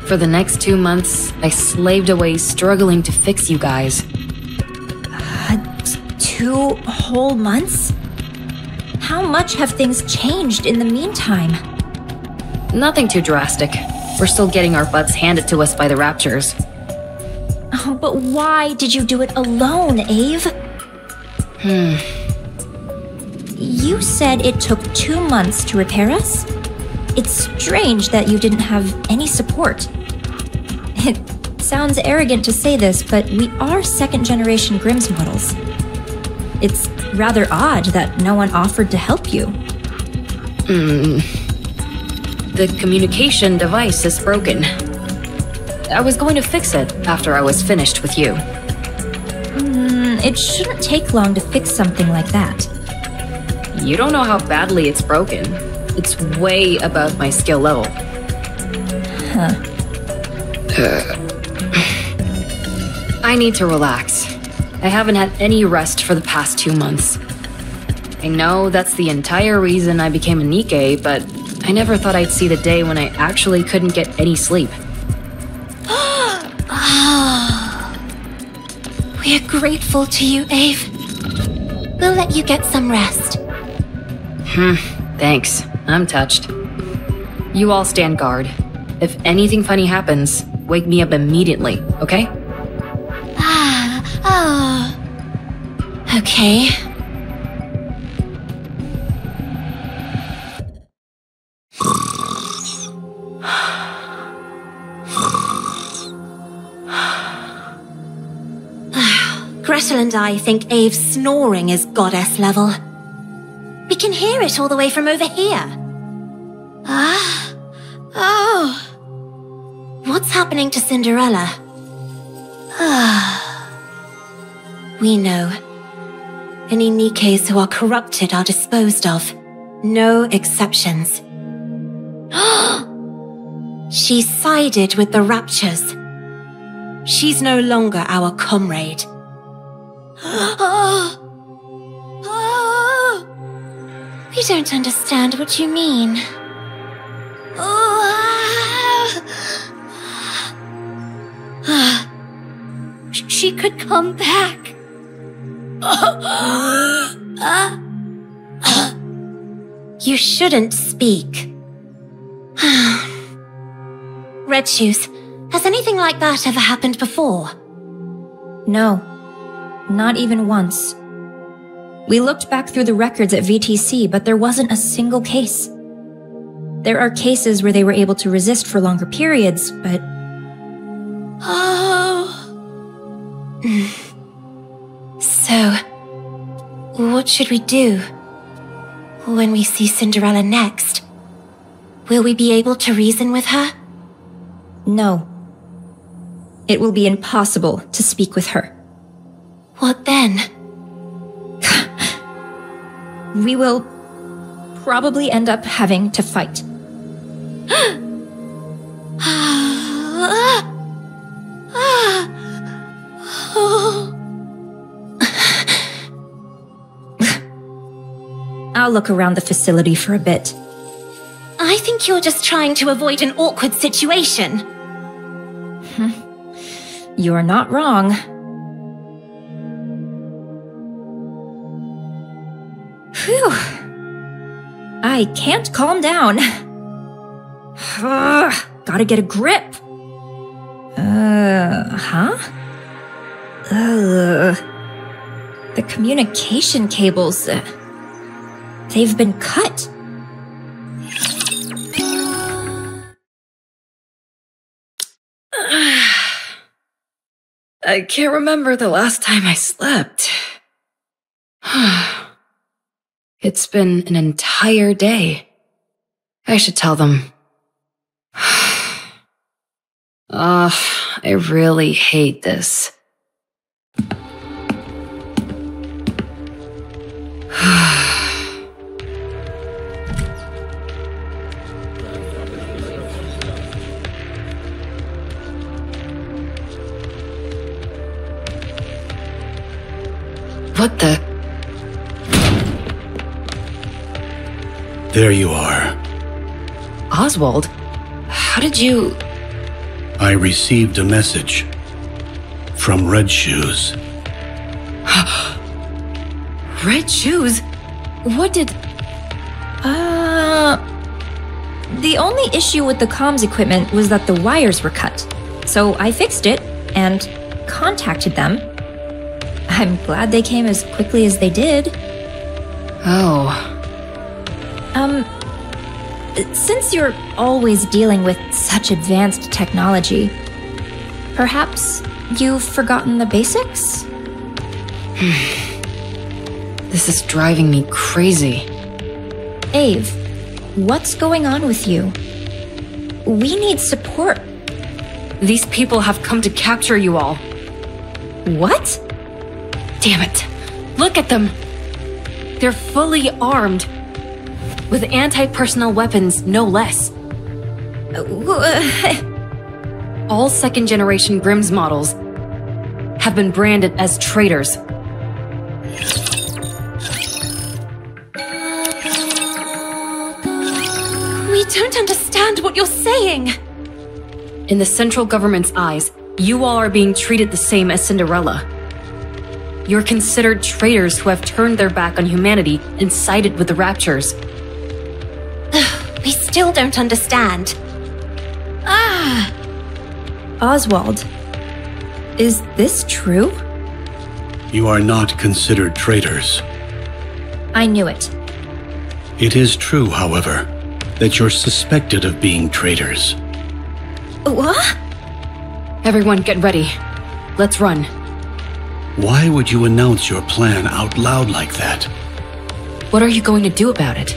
For the next 2 months, I slaved away struggling to fix you guys. 2 whole months? How much have things changed in the meantime? Nothing too drastic. We're still getting our butts handed to us by the Raptors. Oh, but why did you do it alone, Ave? You said it took 2 months to repair us? It's strange that you didn't have any support. It sounds arrogant to say this, but we are second-generation Grimm's models. It's rather odd that no one offered to help you. The communication device is broken. I was going to fix it after I was finished with you. It shouldn't take long to fix something like that. You don't know how badly it's broken. It's way above my skill level. I need to relax. I haven't had any rest for the past 2 months. I know that's the entire reason I became a Nikke, but I never thought I'd see the day when I actually couldn't get any sleep. We're grateful to you, Ave. We'll let you get some rest. Thanks. I'm touched. You all stand guard. If anything funny happens, wake me up immediately, okay? Okay. Gretel and I think Ave's snoring is goddess level. We can hear it all the way from over here. What's happening to Cinderella? We know. Any Nikkes who are corrupted are disposed of. No exceptions. She sided with the Raptures. She's no longer our comrade. We don't understand what you mean. She could come back. You shouldn't speak. Red Shoes, has anything like that ever happened before? No, not even once. We looked back through the records at VTC, but there wasn't a single case. There are cases where they were able to resist for longer periods, but... So, what should we do? When we see Cinderella next, will we be able to reason with her? No. It will be impossible to speak with her. What then? We will probably end up having to fight. I'll look around the facility for a bit. I think you're just trying to avoid an awkward situation. You're not wrong. Phew. I can't calm down. Gotta get a grip. The communication cables, they've been cut. I can't remember the last time I slept. It's been an entire day. I should tell them. I really hate this. What the? There you are. Oswald? How did you... I received a message from Red Shoes. Red Shoes? What did... The only issue with the comms equipment was that the wires were cut. So I fixed it and contacted them. I'm glad they came as quickly as they did. Oh. Since you're always dealing with such advanced technology, perhaps you've forgotten the basics? This is driving me crazy. Ave, what's going on with you? We need support. These people have come to capture you all. What? Damn it. Look at them. They're fully armed. With anti-personnel weapons, no less. All second-generation Grimm's models have been branded as traitors. We don't understand what you're saying. In the central government's eyes, you all are being treated the same as Cinderella. You're considered traitors who have turned their back on humanity and sided with the Raptures. We still don't understand. Oswald, is this true? You are not considered traitors. I knew it. It is true, however, that you're suspected of being traitors. What? Everyone get ready. Let's run. Why would you announce your plan out loud like that? What are you going to do about it?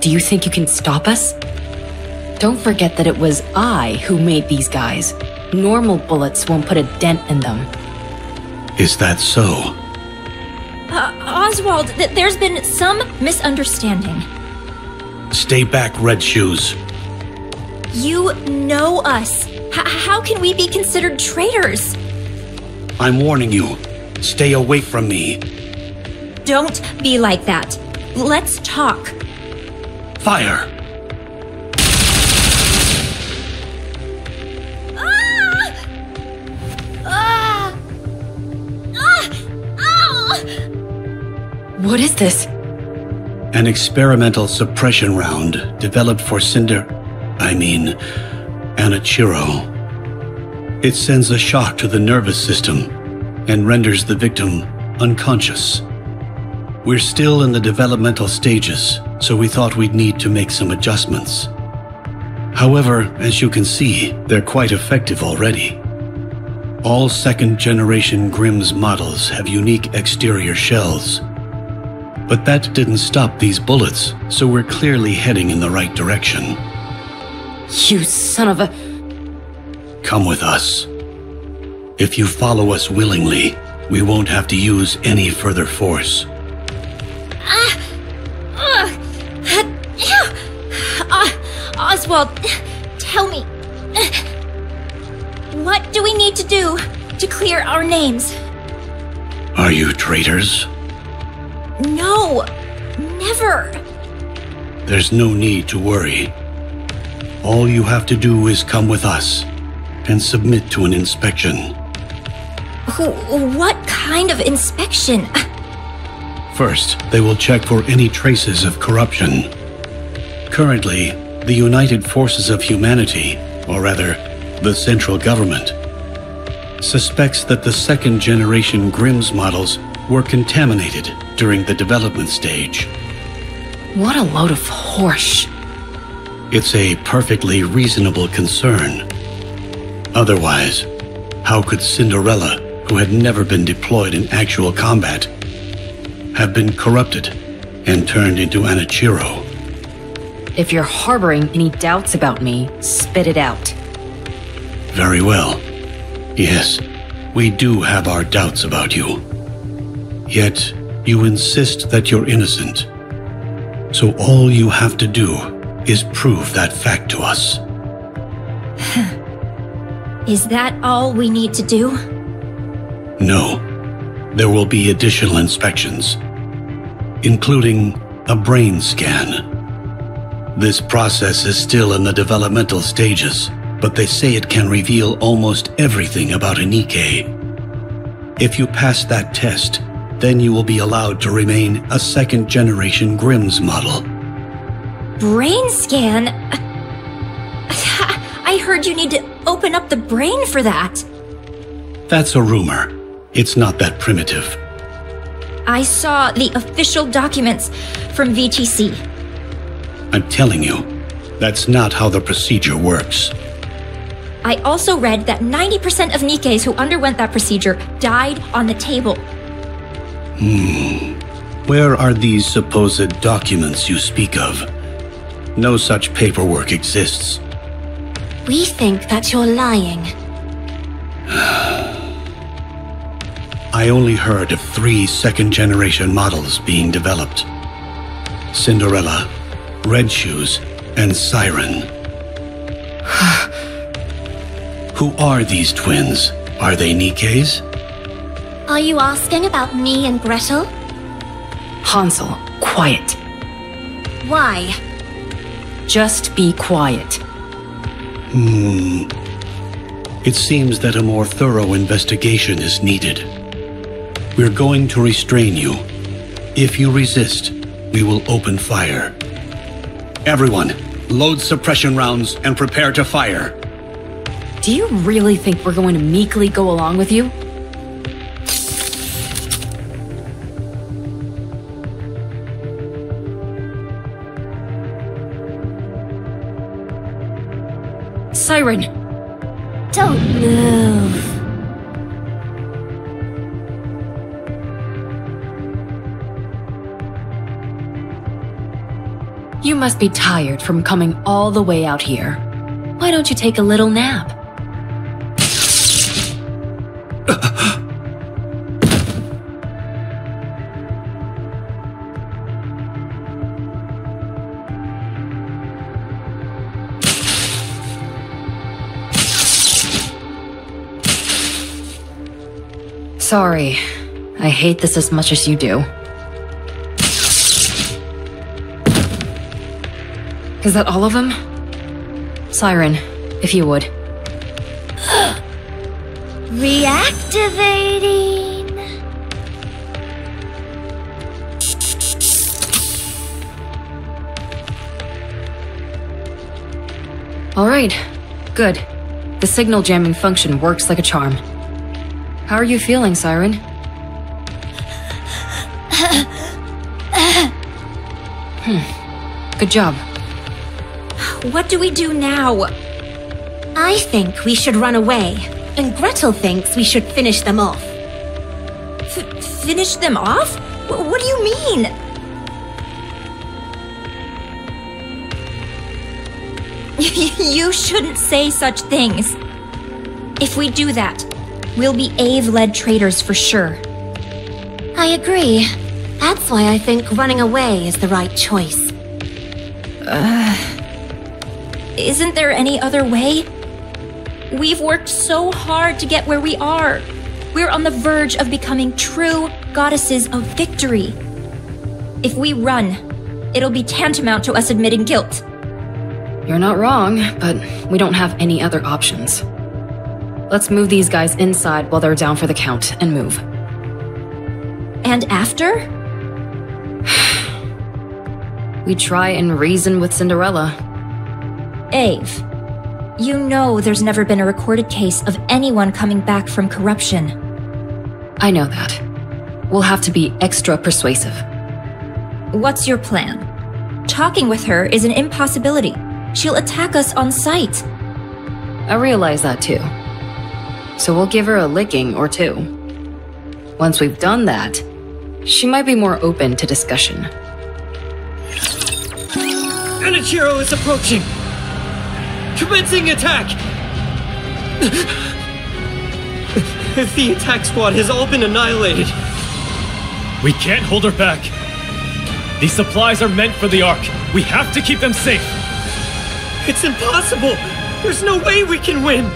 Do you think you can stop us? Don't forget that it was I who made these guys. Normal bullets won't put a dent in them. Is that so? Oswald, there's been some misunderstanding. Stay back, Red Shoes. You know us. How can we be considered traitors? I'm warning you. Stay away from me. Don't be like that. Let's talk. Fire! What is this? An experimental suppression round developed for Anichiro. It sends a shock to the nervous system and renders the victim unconscious. We're still in the developmental stages, so we thought we'd need to make some adjustments. However, as you can see, they're quite effective already. All second-generation Grimm's models have unique exterior shells. But that didn't stop these bullets, so we're clearly heading in the right direction. You son of a... Come with us. If you follow us willingly, we won't have to use any further force. Oswald, tell me. What do we need to do to clear our names? Are you traitors? No, never. There's no need to worry. All you have to do is come with us and submit to an inspection. What kind of inspection? First, they will check for any traces of corruption. Currently, the United Forces of Humanity, or rather, the central government, suspects that the second-generation Grimm's models were contaminated during the development stage. What a load of horse. It's a perfectly reasonable concern. Otherwise, how could Cinderella, who had never been deployed in actual combat, have been corrupted and turned into Anichiro? If you're harboring any doubts about me, spit it out. Very well. Yes, we do have our doubts about you. Yet, you insist that you're innocent. So all you have to do is prove that fact to us. Is that all we need to do? No. There will be additional inspections, including a brain scan. This process is still in the developmental stages, but they say it can reveal almost everything about a Nikke. If you pass that test, then you will be allowed to remain a second-generation Grimm's model. Brain scan? I heard you need to open up the brain for that. That's a rumor. It's not that primitive. I saw the official documents from VTC. I'm telling you, that's not how the procedure works. I also read that 90% of Nikkes who underwent that procedure died on the table. Where are these supposed documents you speak of? No such paperwork exists. We think that you're lying. I only heard of 3 second-generation models being developed. Cinderella, Red Shoes, and Siren. Who are these twins? Are they Nikkes? Are you asking about me and Gretel? Hansel, quiet. Why? Just be quiet. It seems that a more thorough investigation is needed. We're going to restrain you. If you resist, we will open fire. Everyone, load suppression rounds and prepare to fire. Do you really think we're going to meekly go along with you? Siren! Don't move. You must be tired from coming all the way out here. Why don't you take a little nap? Sorry. I hate this as much as you do. Is that all of them? Siren, if you would. Reactivating. All right. Good. The signal jamming function works like a charm. How are you feeling, Siren? Good job. What do we do now? I think we should run away, and Gretel thinks we should finish them off. Finish them off? What do you mean? You shouldn't say such things. If we do that, we'll be Ave-led traitors for sure. I agree. That's why I think running away is the right choice. Isn't there any other way? We've worked so hard to get where we are. We're on the verge of becoming true goddesses of victory. If we run, it'll be tantamount to us admitting guilt. You're not wrong, but we don't have any other options. Let's move these guys inside while they're down for the count and move. And after? We try and reason with Cinderella. Ave, you know there's never been a recorded case of anyone coming back from corruption. I know that. We'll have to be extra persuasive. What's your plan? Talking with her is an impossibility. She'll attack us on sight. I realize that too. So we'll give her a licking or two. Once we've done that, she might be more open to discussion. Anichiro is approaching! Commencing attack! The attack squad has all been annihilated. We can't hold her back. These supplies are meant for the Ark. We have to keep them safe. It's impossible! There's no way we can win!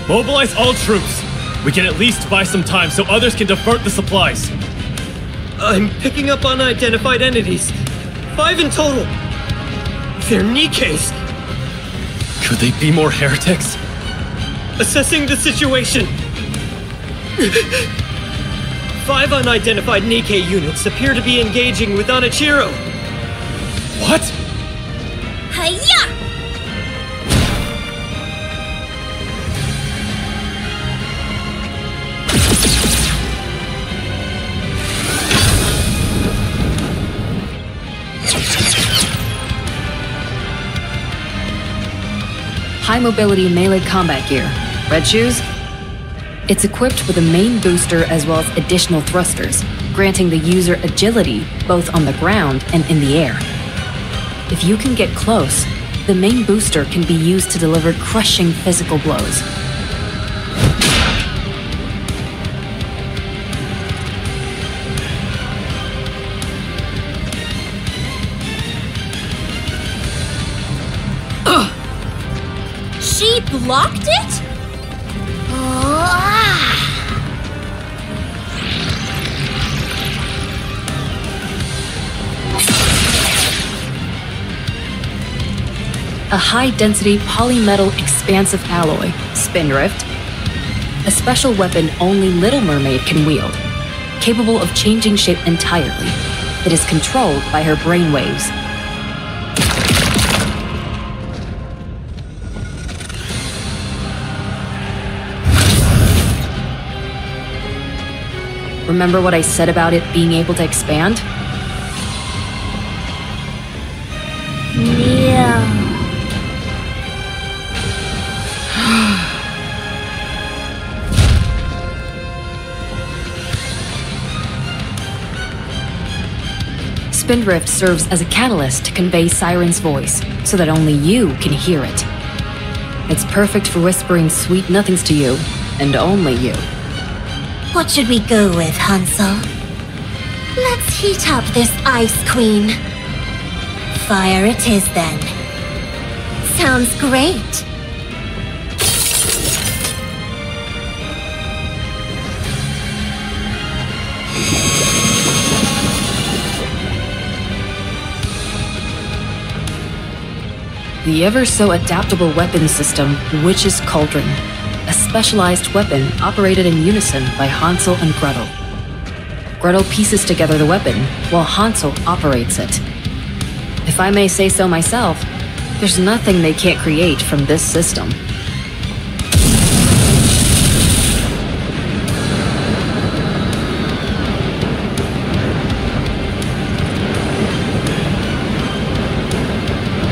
Mobilize all troops. We can at least buy some time so others can divert the supplies. I'm picking up unidentified entities. 5 in total. They're Nikkes. Could they be more heretics? Assessing the situation. 5 unidentified Nikke units appear to be engaging with Anichiro. What? Hiya! High mobility melee combat gear. Red shoes? It's equipped with a main booster as well as additional thrusters, granting the user agility both on the ground and in the air. If you can get close, the main booster can be used to deliver crushing physical blows. She blocked it? A high-density polymetal expansive alloy, Spindrift. A special weapon only Little Mermaid can wield, capable of changing shape entirely. It is controlled by her brainwaves. Remember what I said about it being able to expand? Yeah. Spindrift serves as a catalyst to convey Siren's voice, so that only you can hear it. It's perfect for whispering sweet nothings to you, and only you. What should we go with, Hansel? Let's heat up this Ice Queen. Fire it is, then. Sounds great. The ever-so-adaptable weapon system, Witch's Cauldron. A specialized weapon operated in unison by Hansel and Gretel. Gretel pieces together the weapon, while Hansel operates it. If I may say so myself, there's nothing they can't create from this system.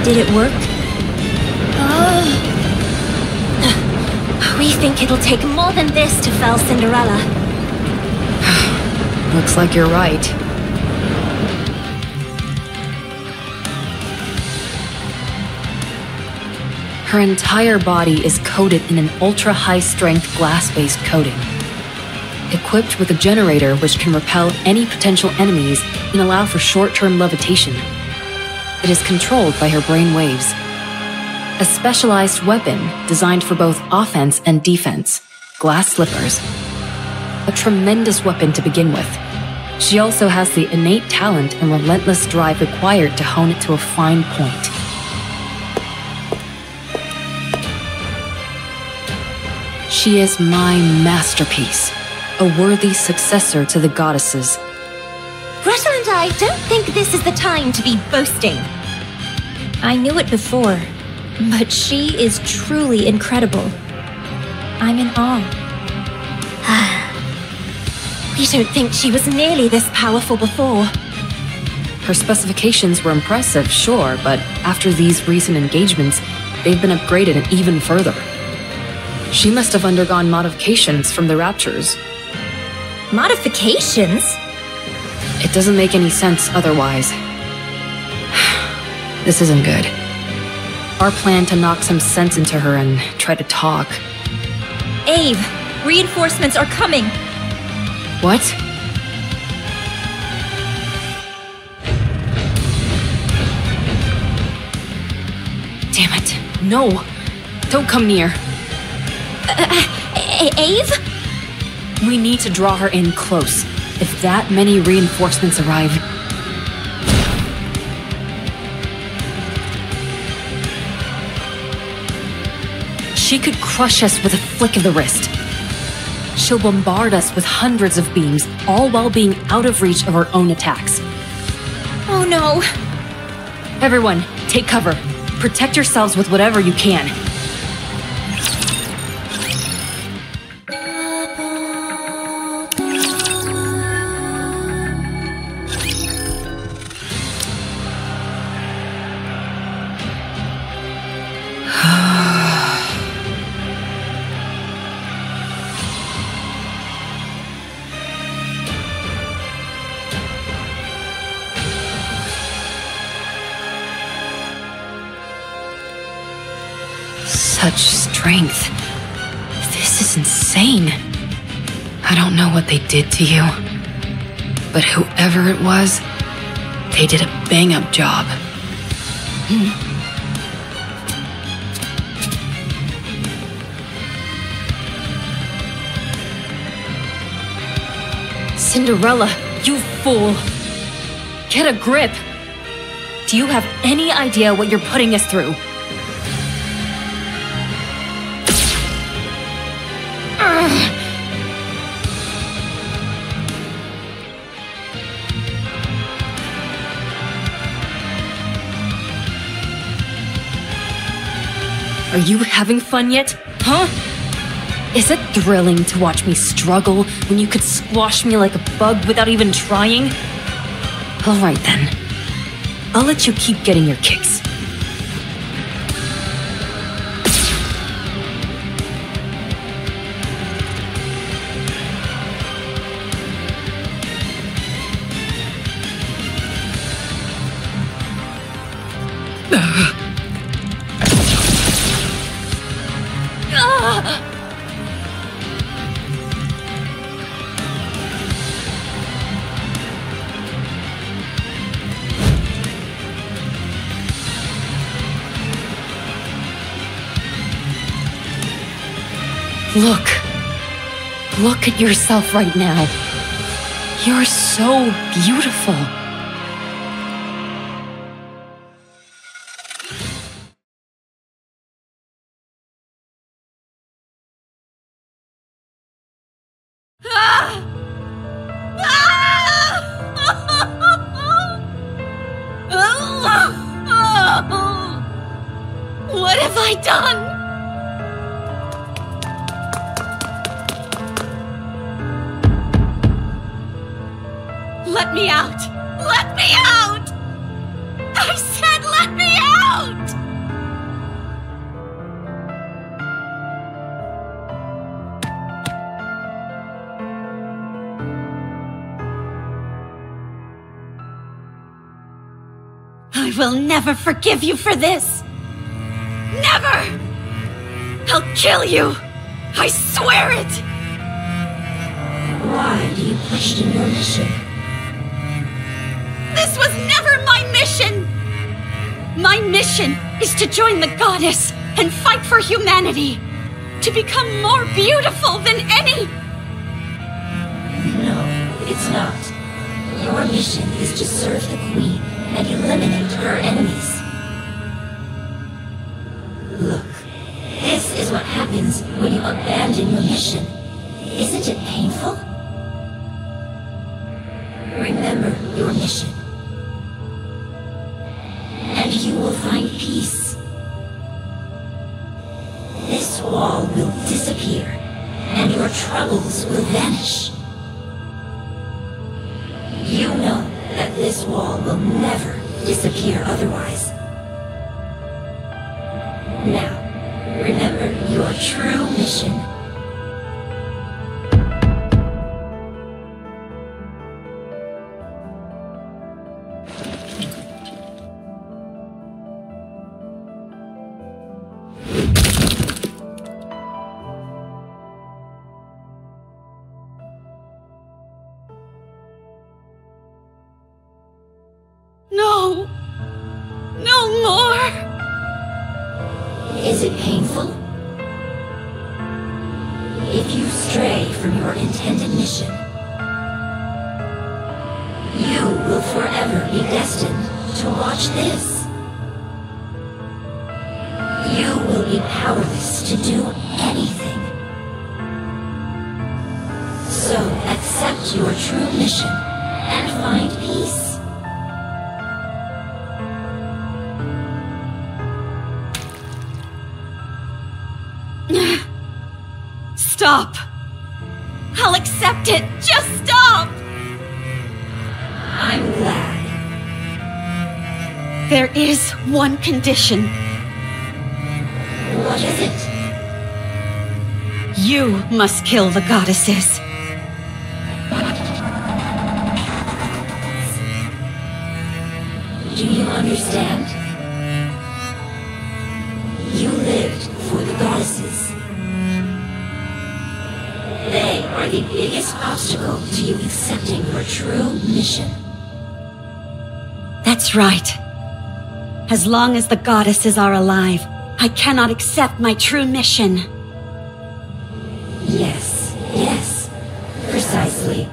Did it work? We think it'll take more than this to fell Cinderella. Looks like you're right. Her entire body is coated in an ultra-high-strength glass-based coating. Equipped with a generator which can repel any potential enemies and allow for short-term levitation. It is controlled by her brain waves. A specialized weapon designed for both offense and defense, glass slippers. A tremendous weapon to begin with. She also has the innate talent and relentless drive required to hone it to a fine point. She is my masterpiece, a worthy successor to the goddesses. Gretel and I don't think this is the time to be boasting. I knew it before, but she is truly incredible. I'm in awe. We don't think she was nearly this powerful before. Her specifications were impressive, sure, but after these recent engagements, they've been upgraded even further. She must have undergone modifications from the Raptures. Modifications? It doesn't make any sense otherwise. This isn't good. Our plan to knock some sense into her and try to talk. Ave, reinforcements are coming! What? Damn it. No! Don't come near. Ave? We need to draw her in close. If that many reinforcements arrive... She could crush us with a flick of the wrist. She'll bombard us with hundreds of beams, all while being out of reach of her own attacks. Oh no! Everyone, take cover. Protect yourselves with whatever you can. Such strength. This is insane. I don't know what they did to you, but whoever it was, they did a bang-up job. Cinderella, you fool! Get a grip! Do you have any idea what you're putting us through? Are you having fun yet? Huh? Is it thrilling to watch me struggle when you could squash me like a bug without even trying? Alright then. I'll let you keep getting your kicks. Look at yourself right now. You're so beautiful. I done? Let me out! Let me out! I said let me out! I will never forgive you for this! Never! I'll kill you! I swear it! Why do you question your mission? This was never my mission! My mission is to join the goddess and fight for humanity! To become more beautiful than any! No, it's not. Your mission is to serve the Queen and eliminate her enemies. Look, this is what happens when you abandon your mission. Isn't it painful? Remember your mission. And you will find peace. This wall will disappear, and your troubles will vanish. You know that this wall will never disappear otherwise. Now, remember your true mission. No! No more! Is it painful? If you stray from your intended mission, you will forever be destined to watch this. You will be powerless to do anything. So accept your true mission and find peace. Stop! I'll accept it! Just stop! I'm glad. There is one condition. What is it? You must kill the goddesses. Do you understand? You lived for the goddesses. They are the biggest obstacle to you accepting your true mission. That's right. As long as the goddesses are alive, I cannot accept my true mission. Yes, yes, precisely.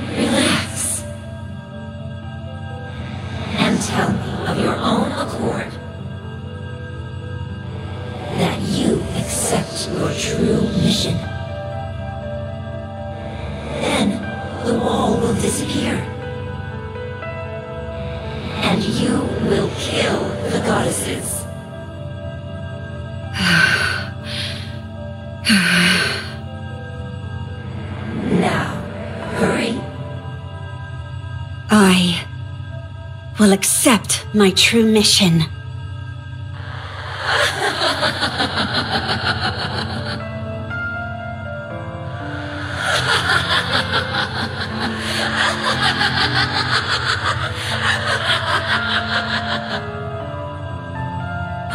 Relax. And tell me of your own accord that you accept your true mission. Then the wall will disappear. And you will kill the goddesses. Now, hurry. I will accept my true mission.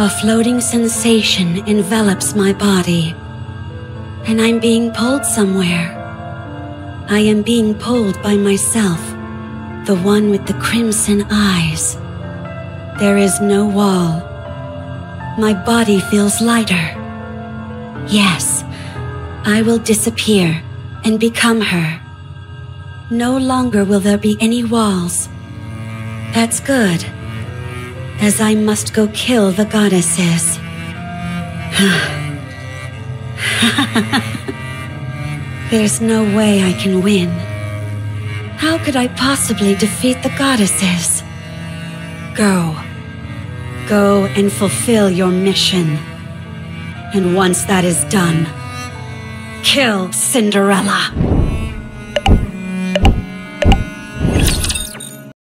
A floating sensation envelops my body, and I'm being pulled somewhere. I am being pulled by myself, the one with the crimson eyes. There is no wall. My body feels lighter. Yes, I will disappear and become her. No longer will there be any walls. That's good, as I must go kill the goddesses. There's no way I can win. How could I possibly defeat the goddesses? Go. Go and fulfill your mission. And once that is done, kill Cinderella.